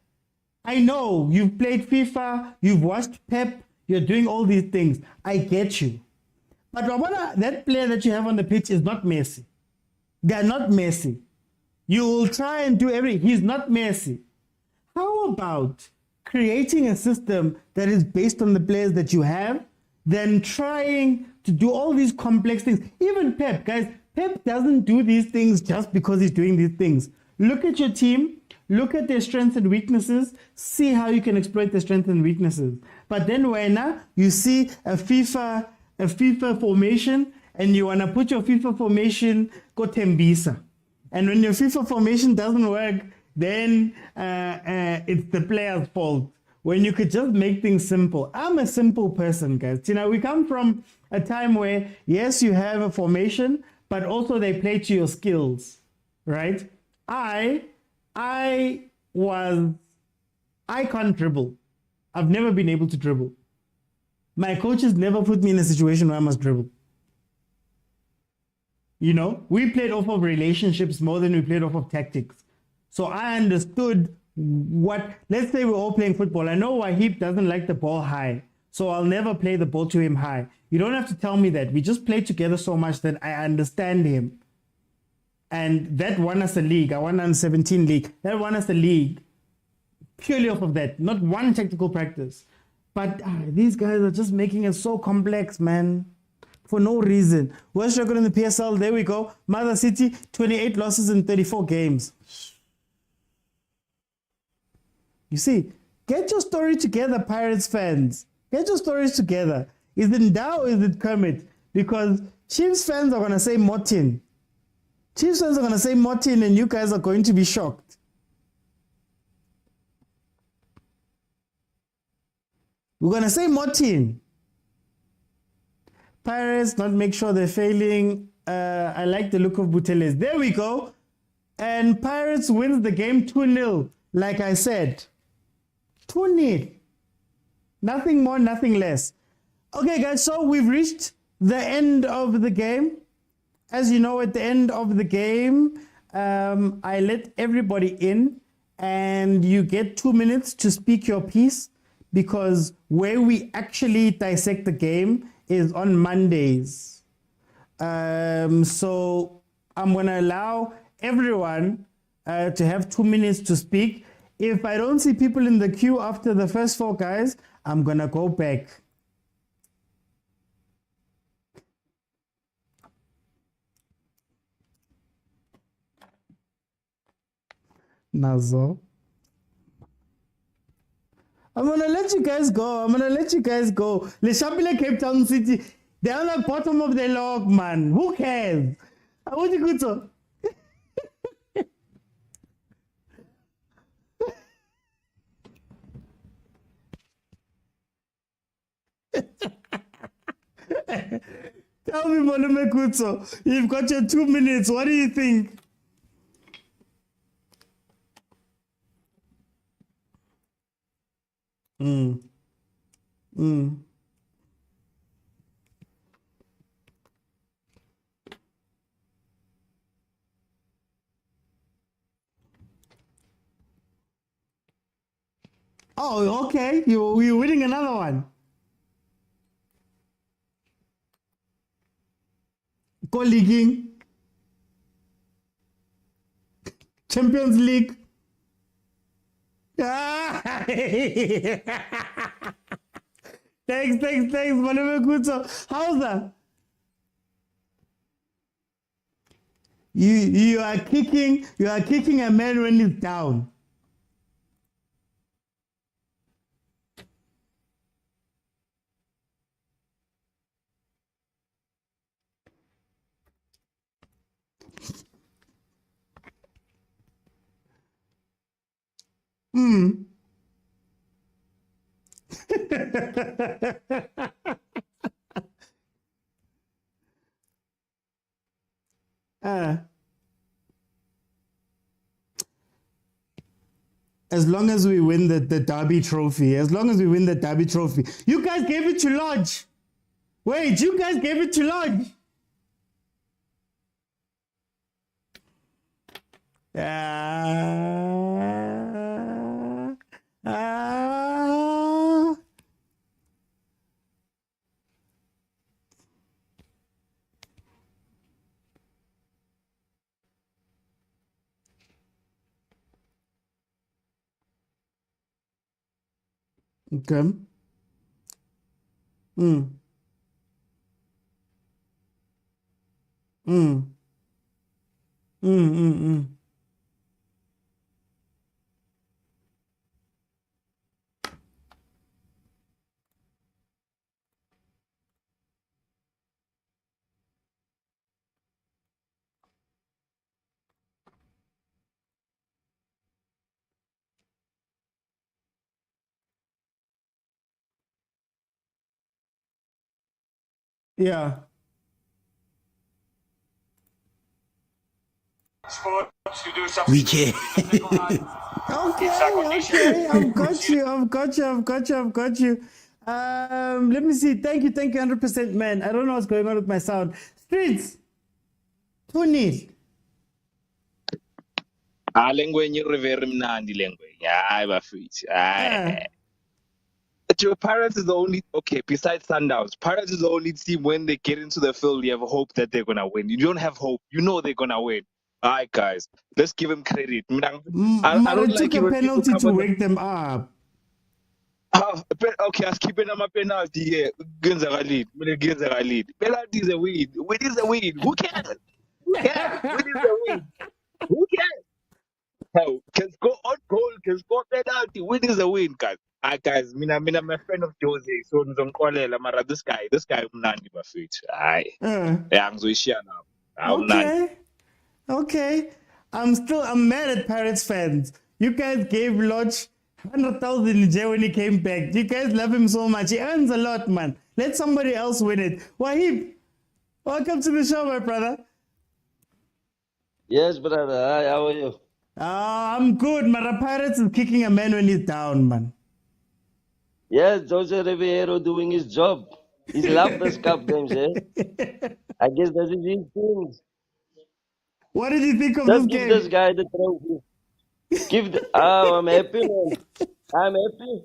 I know you've played FIFA, you've watched Pep, you're doing all these things. I get you. But that player that you have on the pitch is not Messi. They're not Messi. You will try and do everything. He's not Messi. How about creating a system that is based on the players that you have, then trying to do all these complex things? Even Pep, guys, Pep doesn't do these things just because he's doing these things. Look at your team, look at their strengths and weaknesses, see how you can exploit their strengths and weaknesses. But then when you see a FIFA formation and you want to put your FIFA formation, go Tembisa. And when your FIFA formation doesn't work, then it's the player's fault. When you could just make things simple. I'm a simple person, guys. You know, we come from a time where, yes, you have a formation, but also they play to your skills, right? I can't dribble. I've never been able to dribble. My coaches never put me in a situation where I must dribble. You know, we played off of relationships more than we played off of tactics. So I understood let's say we're all playing football. I know Wahib doesn't like the ball high, so I'll never play the ball to him high. You don't have to tell me that. We just play together so much that I understand him. And that won us a league. I won under 17 league. That won us a league purely off of that. Not one tactical practice. But these guys are just making it so complex, man. For no reason. Worst record in the PSL, there we go. Mother City, 28 losses in 34 games. You see, get your story together, Pirates fans. Get your stories together. Is it Ndao or is it Kermit? Because Chiefs fans are going to say Martin. Chiefs fans are going to say Martin and you guys are going to be shocked. We're going to say Martin. Pirates, not make sure they're failing. I like the look of Buteles. There we go. And Pirates wins the game 2-0. Like I said, 2-0. Nothing more, nothing less. Okay, guys, so we've reached the end of the game. As you know, at the end of the game, I let everybody in and you get 2 minutes to speak your piece, because where we actually dissect the game is on Mondays. So I'm going to allow everyone to have 2 minutes to speak. If I don't see people in the queue after the first 4 guys, I'm going to go back. Nazo. I'm going to let you guys go. Leshapile Cape Town City, they're on the bottom of the log, man. Who cares? I want you good, sir. Tell me, Malume Kutso, you've got your 2 minutes. What do you think? Oh, okay. You're winning another one. Co-leaguing. Champions League. Ah, thanks, Malome Kutso. How's that? You are kicking a man when he's down. Hmm. As long as we win the Derby trophy, you guys gave it to Lodge. Wait, you guys gave it to Lodge. Okay. Mm. Mm. Mm. Mm. Mm. Yeah. Sports, you do something. We can. Okay. I've got you. Let me see. Thank you, 100%, man. I don't know what's going on with my sound. Streets. 2-0. Lengwenye riveri mnandi lengwenye. Hayi bafethu. Hayi. Pirates is the only besides Sundowns, Pirates is the only team when they get into the field, you have hope that they're gonna win. You don't have hope. You know they're gonna win. All right, guys. Let's give them credit. I don't took like it a when penalty people to wake them up. Okay, I was keeping on my penalty here. Penalty is a win. Win is a win. Who cares? Win is a win. Who cares? How can score on goal, can score penalty. Win is a win, guys. Guys, I'm a friend of Jose, so mara this guy mnandi bafethu. Hayi. Yeah, ngizoyishiya now. Okay. I'm mad at Pirates fans. You guys gave Lodge 100,000 in jail when he came back. You guys love him so much. He earns a lot, man. Let somebody else win it. Wahib, welcome to the show, my brother. Yes, brother. Hi, how are you? I'm good, man. The Pirates is kicking a man when he's down, man. Yes, Jose Ribeiro doing his job. He's loved this cup games, eh? I guess that's his things. What did you think of Just this give game? this guy the trophy. I'm happy, man. I'm happy.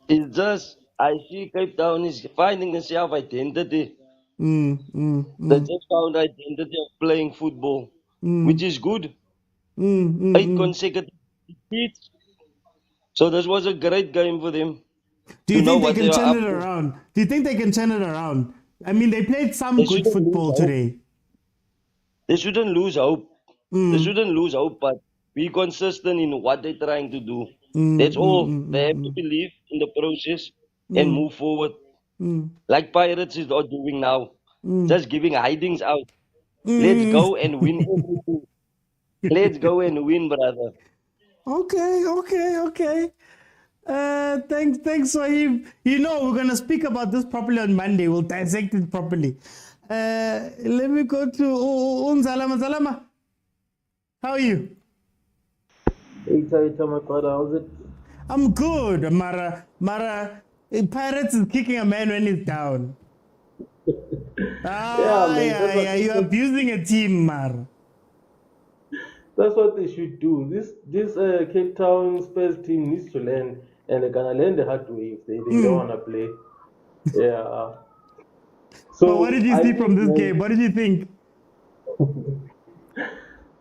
It's just, I see Cape Town is finding a self-identity. They just found identity of playing football, which is good. 8 consecutive defeats. So this was a great game for them. Do you think they can turn it around? Do you think they can turn it around? I mean, they played some good football today. They shouldn't lose hope. They shouldn't lose hope, but be consistent in what they're trying to do. That's all. They have to believe in the process and move forward. Like Pirates is not doing now. Just giving hidings out. Let's go and win everything. Let's go and win, brother. Okay. Thanks, Sahib. You know, we're going to speak about this properly on Monday. We'll dissect it properly. Let me go to Zalama. How are you? Hey, my brother, how's it? I'm good, Mara. Pirates is kicking a man when he's down. Yeah, you're abusing a team, Mara. That's what they should do. This Cape Town Spurs team needs to learn, and they're gonna learn the hard way if they don't wanna play. Yeah. But what did So you I see from think, this man, game? What did you think?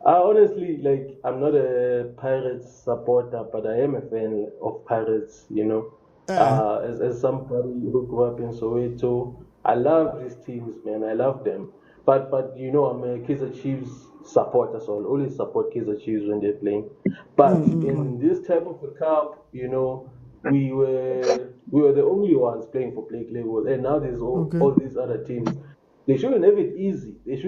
I honestly like I'm not a Pirates supporter, but I am a fan of Pirates, you know. Uh, As somebody who grew up in Soweto, I love these teams, man. I love them. But you know, I'm a Kaizer Chiefs supporter, so I'll always support Kaizer Chiefs when they're playing. But in this type of a cup, you know, we were the only ones playing for Blake Lagos, and now there's okay. all these other teams. They shouldn't have it easy. It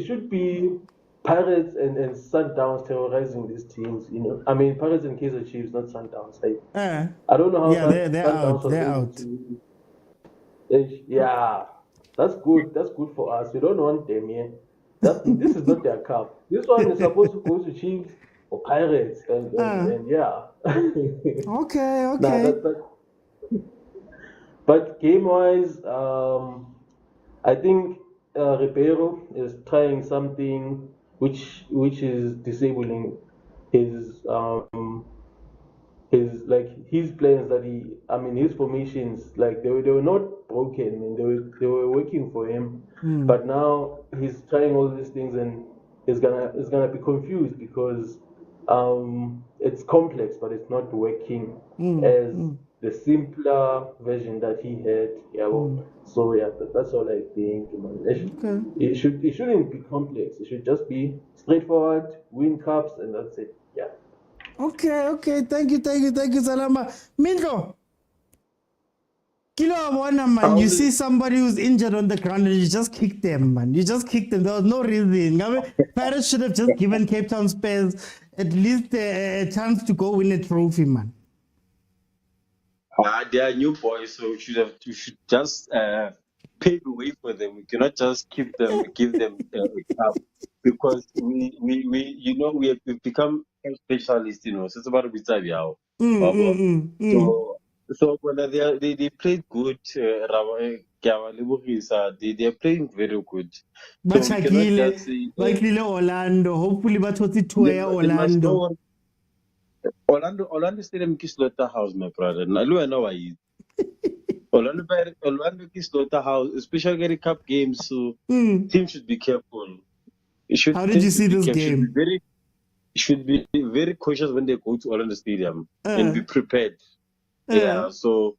should be Pirates and Sundowns terrorizing these teams. You know, I mean Pirates and Kaizer Chiefs, not Sundowns. Uh, I don't know how yeah, they're Sundowns out. was They're able out. to. Yeah, that's good. That's good for us. We don't want them here. This is not their cup. This one is supposed to go to Chiefs or Pirates, Uh, and yeah. okay, Nah, okay. but game wise, I think Ribeiro is trying something which is disabling his his plans that his formations, like they were not broken and they were working for him, but now he's trying all these things and is gonna be confused because it's complex but it's not working as the simpler version that he had. Yeah, well, so yeah, that's all I think, man. Okay. It shouldn't be complex. It should just be straightforward, win cups, and that's it. Yeah. Okay, okay. Thank you, Salama. Mingo, Kilo Awana, man. You see somebody who's injured on the ground and you just kick them, man. You just kick them. There was no reason. I mean, Paris should have just given Cape Town Spurs at least a chance to go win a trophy, man. They are new boys, so we should just pave the way for them. We cannot just give them a cup because we've become specialists, so it's about to be time, yeah. Mm, mm, Wabo. mm, mm. So when they played good, ke a ba lebohisa, they are playing very good. So we cannot just say Ba tlile Orlando. Hopefully, ba thotse tour they, ya they must know Orlando. what Orlando Stadium is slaughterhouse, my brother. I know why. Orlando is slaughterhouse, especially in the cup games. So Mm. team should be careful. How did Team you should see be this careful. game? Should be very cautious when they go to Orlando Stadium and be Uh, prepared. Yeah. So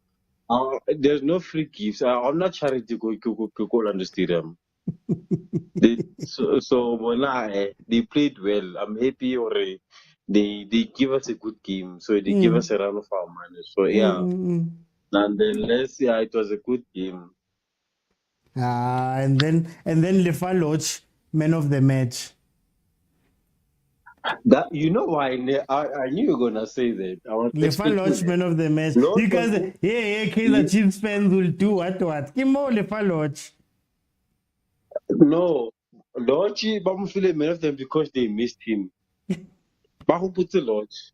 there's no free gifts. I'm not trying to go Orlando Stadium. They played well. I'm happy, or they give us a good game. So they give us a run of our money. So yeah. Nonetheless, yeah, it was a good game. and then Lefa Lodge, man of the match. That why I knew you were gonna say that. I was Lefa expecting Lodge, that. man of the match. Lord You guys, was Kaizer Chiefs fans will do what? Kimo Lefa Lodge. no Lodge Bamufile many of them because they missed him. Bahuputse Lodge.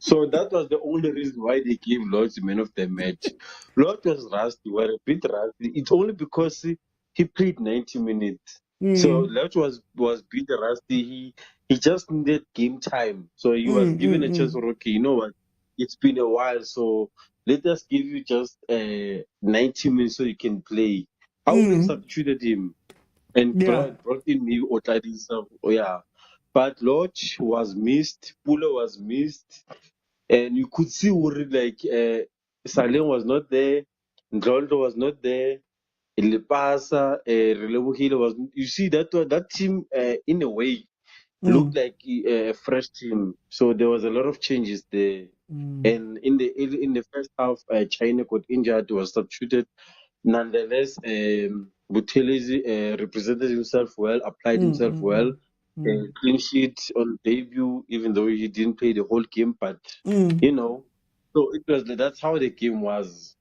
So that was the only reason why they gave Lodge man of the match. Lodge was rusty, were a bit rusty. It's only because he played 90 minutes. So Lodge was a bit rusty. He just needed game time. So he was given a chance. Okay, you know what? It's been a while, so let us give you just 90 minutes so you can play. I would have substituted him and Yeah. brought in me Otadi stuff. Oh yeah. But Lodge was missed, Pula was missed, and you could see like Salem was not there, Ndlonto was not there, Lepasa, Relebohile was. You see that team in a way looked like a fresh team. So there was a lot of changes there. And in the first half, China got injured, was substituted. Nonetheless, Buthelezi represented himself well, applied himself well. Clean sheet on debut, even though he didn't play the whole game, but you know, so that's how the game was.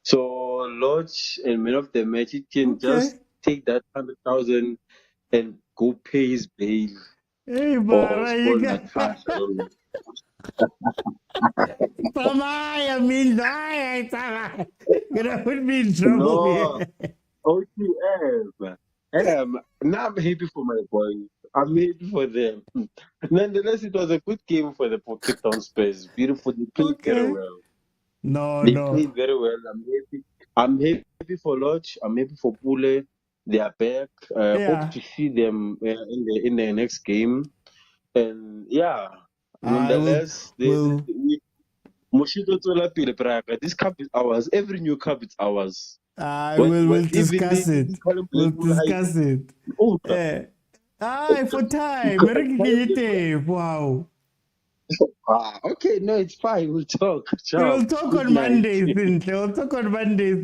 So Lodge and man of the match, he can just Okay. take that 100,000 and go pay his bail Hey, or Bara, you spoil got. that cash. I don't know. Tamai, I mean, die. Gonna put me in trouble No, here. OTM. Now I'm happy for my boys. I'm happy for them. Nonetheless, it was a good game for the Cape Town Spurs. Beautiful. They played very Okay. well. No, They no. played very well. I'm happy. I'm happy for Lodge. I'm happy for Pule. They are back. Hope Yeah. to see them in the next game. And yeah, I nonetheless, will. Moshito Tola Pile Praga. This cup is ours. Every new cup is ours. I When will. when We'll even discuss the it. Colin We'll Blake will hide. discuss it. Oh, For time. Wow. okay, no, it's fine. We'll talk. We Ciao. will talk Good on night. Mondays. We'll talk on Mondays.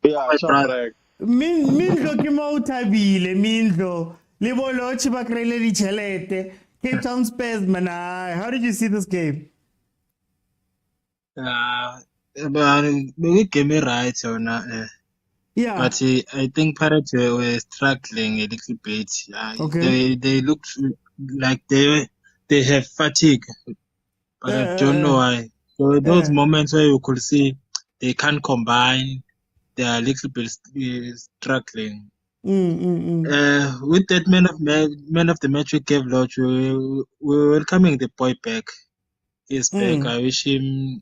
Yeah, My ciao, brother. Brag. Mindlo ke mo thabile Mindlo le bolotse ba krele ditšhelete Cape Town Spurs man. How did you see this game? But we came right on. Yeah. But I think Pirates were struggling a little bit. Okay. They looked like they have fatigue, but I don't know why. So those uh. moments where you could see they can't combine, they are a little bit struggling. With that man of the match we gave Lodge, we're welcoming the boy back. He's back. I wish him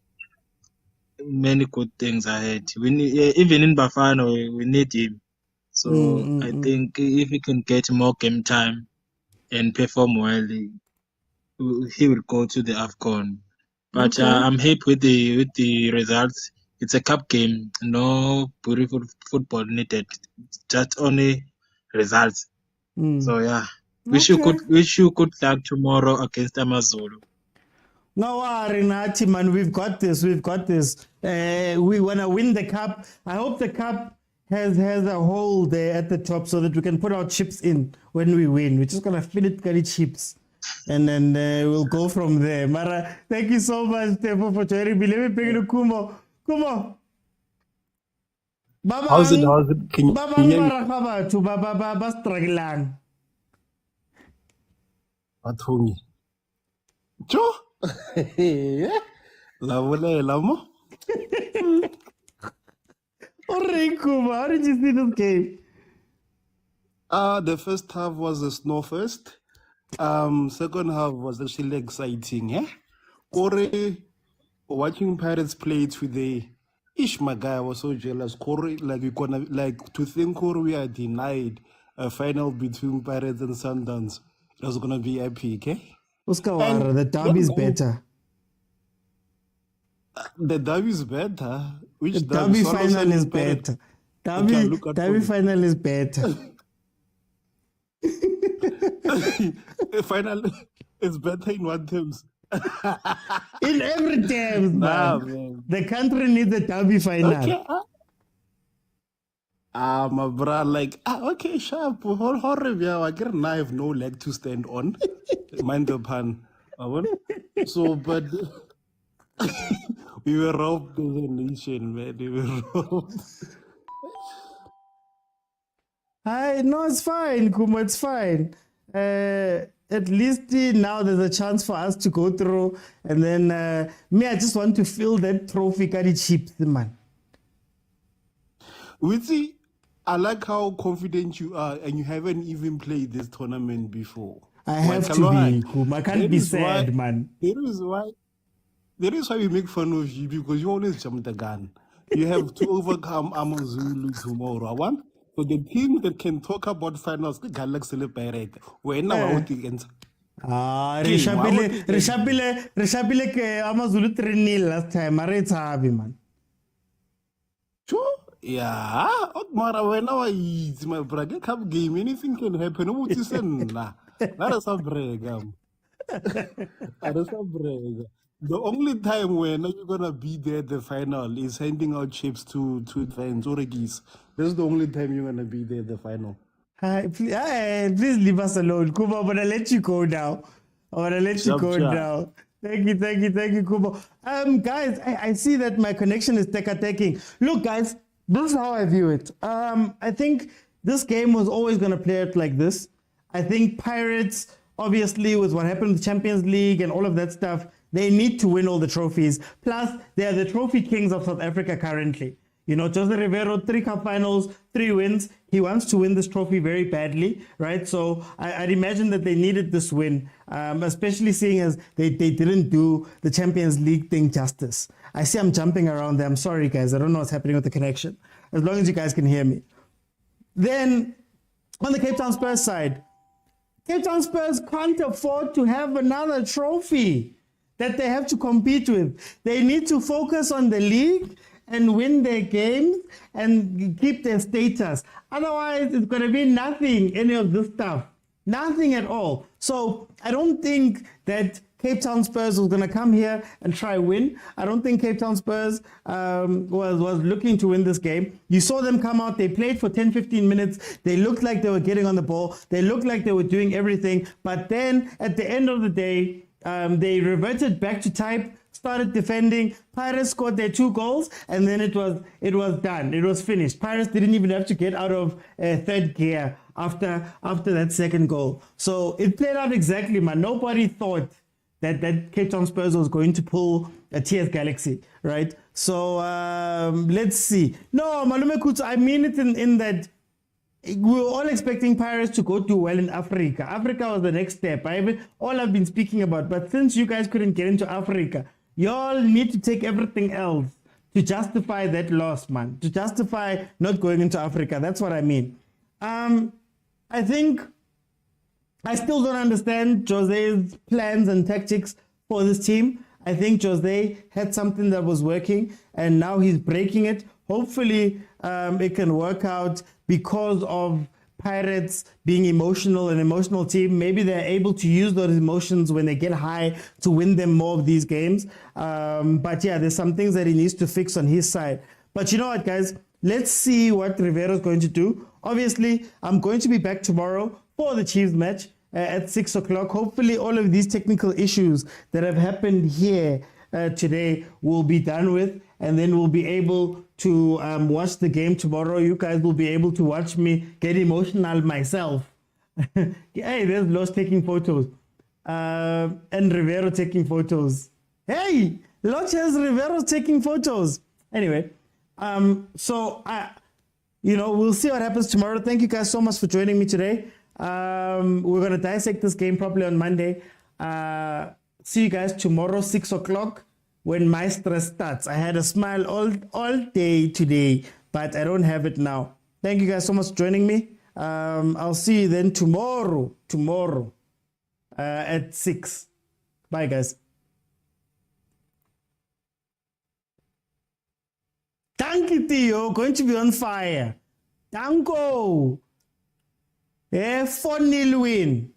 many good things ahead. We need, even in Bafana, we need him. So I think if he can get more game time and perform well, he will go to the AFCON. But Okay. I'm happy with the results. It's a cup game. No beautiful football needed. Just only results. So yeah. Wish you good luck tomorrow against Amazulu. No worry, Nati, man. We've got this. We've got this. We want to win the cup. I hope the cup has a hole there at the top so that we can put our chips in when we win. We're just going to fill it with chips. And then we'll go from there. Mara, thank you so much, Tefo, for joining me. Let me bring you Kumo. Kumo. How's it? Can you hear me? Baba struggling. Bathongi. Jo? La bolela mo? Alright, Kumo, how did you see this game? The first half was a snow fest. Second half was actually exciting, eh? Kore, watching Pirates play today. My guy, I was so jealous. Kore, to think Kore we are denied a final between Pirates and Sundowns. It was gonna be epic, eh? Uskawara, the derby is better. The derby is better. Which the derby final is better. Derby final is better. Final is better in what terms? In every terms, man. The country needs a derby final. Okay. My bro, okay, sharp. I have no leg to stand on. Mind the pun. So, but we were robbed as a nation, man. We were robbed. No, it's fine, Kumo. It's fine. At least now there's a chance for us to go through. And then, I just want to fill that trophy, carry chips, man. Witty, I like how confident you are, and you haven't even played this tournament before. I have to be, Kumo. I can't be sad, man. That is why we make fun of you, because you always jump the gun. You have to overcome Amazulu tomorrow. So the team that can talk about finals, the Galaxy Pirate. When now against Rishapile ke Amazulu 3-0 last time. It's happy, man. Sure. Yeah. Mara when now it's my brother cup game. Anything can happen. What is that? That is a break. That is a break. The only time when you're gonna be there at the final is handing out chips to fans or geese. That's the only time you're gonna be there at the final. Please leave us alone, Kumo. I'm gonna let you go now. Now. Thank you, Kumo. Guys, I see that my connection is taking. Look, guys, this is how I view it. I think this game was always gonna play out like this. I think Pirates, obviously, with what happened in the Champions League and all of that stuff, they need to win all the trophies. Plus, they are the trophy kings of South Africa currently. You know, Jose Rivero, 3 cup finals, 3 wins. He wants to win this trophy very badly, right? So I'd imagine that they needed this win, especially seeing as they didn't do the Champions League thing justice. I see I'm jumping around there. I'm sorry, guys. I don't know what's happening with the connection. As long as you guys can hear me. Then, on the Cape Town Spurs side, Cape Town Spurs can't afford to have another trophy that they have to compete with. They need to focus on the league and win their games and keep their status. Otherwise, it's going to be nothing, any of this stuff. Nothing at all. So I don't think that Cape Town Spurs was going to come here and try win. I don't think Cape Town Spurs was looking to win this game. You saw them come out. They played for 10, 15 minutes. They looked like they were getting on the ball. They looked like they were doing everything. But then at the end of the day, they reverted back to type, started defending. Pirates scored their 2 goals, and then it was done. It was finished. Pirates didn't even have to get out of third gear after that second goal. So it played out exactly, man. Nobody thought that Cape Town Spurs was going to pull a TS Galaxy, right? So let's see. No, Malume Kutsu, I mean it in that we were all expecting Pirates to go do well in Africa. Africa was the next step. All I've been speaking about. But since you guys couldn't get into Africa, y'all need to take everything else to justify that loss, man. To justify not going into Africa. That's what I mean. I think I still don't understand Jose's plans and tactics for this team. I think Jose had something that was working, and now he's breaking it. Hopefully, it can work out because of Pirates being emotional, an emotional team. Maybe they're able to use those emotions when they get high to win them more of these games. But yeah, there's some things that he needs to fix on his side. But you know what, guys? Let's see what Rivero's going to do. Obviously, I'm going to be back tomorrow for the Chiefs match at 6 o'clock. Hopefully, all of these technical issues that have happened here today will be done with, and then we'll be able to watch the game tomorrow. You guys will be able to watch me get emotional myself. Hey, there's Los taking photos and Rivero taking photos. Hey, Los has Rivero taking photos. Anyway, so we'll see what happens tomorrow. Thank you guys so much for joining me today. We're gonna dissect this game properly on Monday. See you guys tomorrow, 6 o'clock, when my stress starts. I had a smile all day today, but I don't have it now. Thank you guys so much for joining me. I'll see you then tomorrow at 6. Bye, guys. Thank you, Theo. Going to be on fire. Danko. 4-0 win.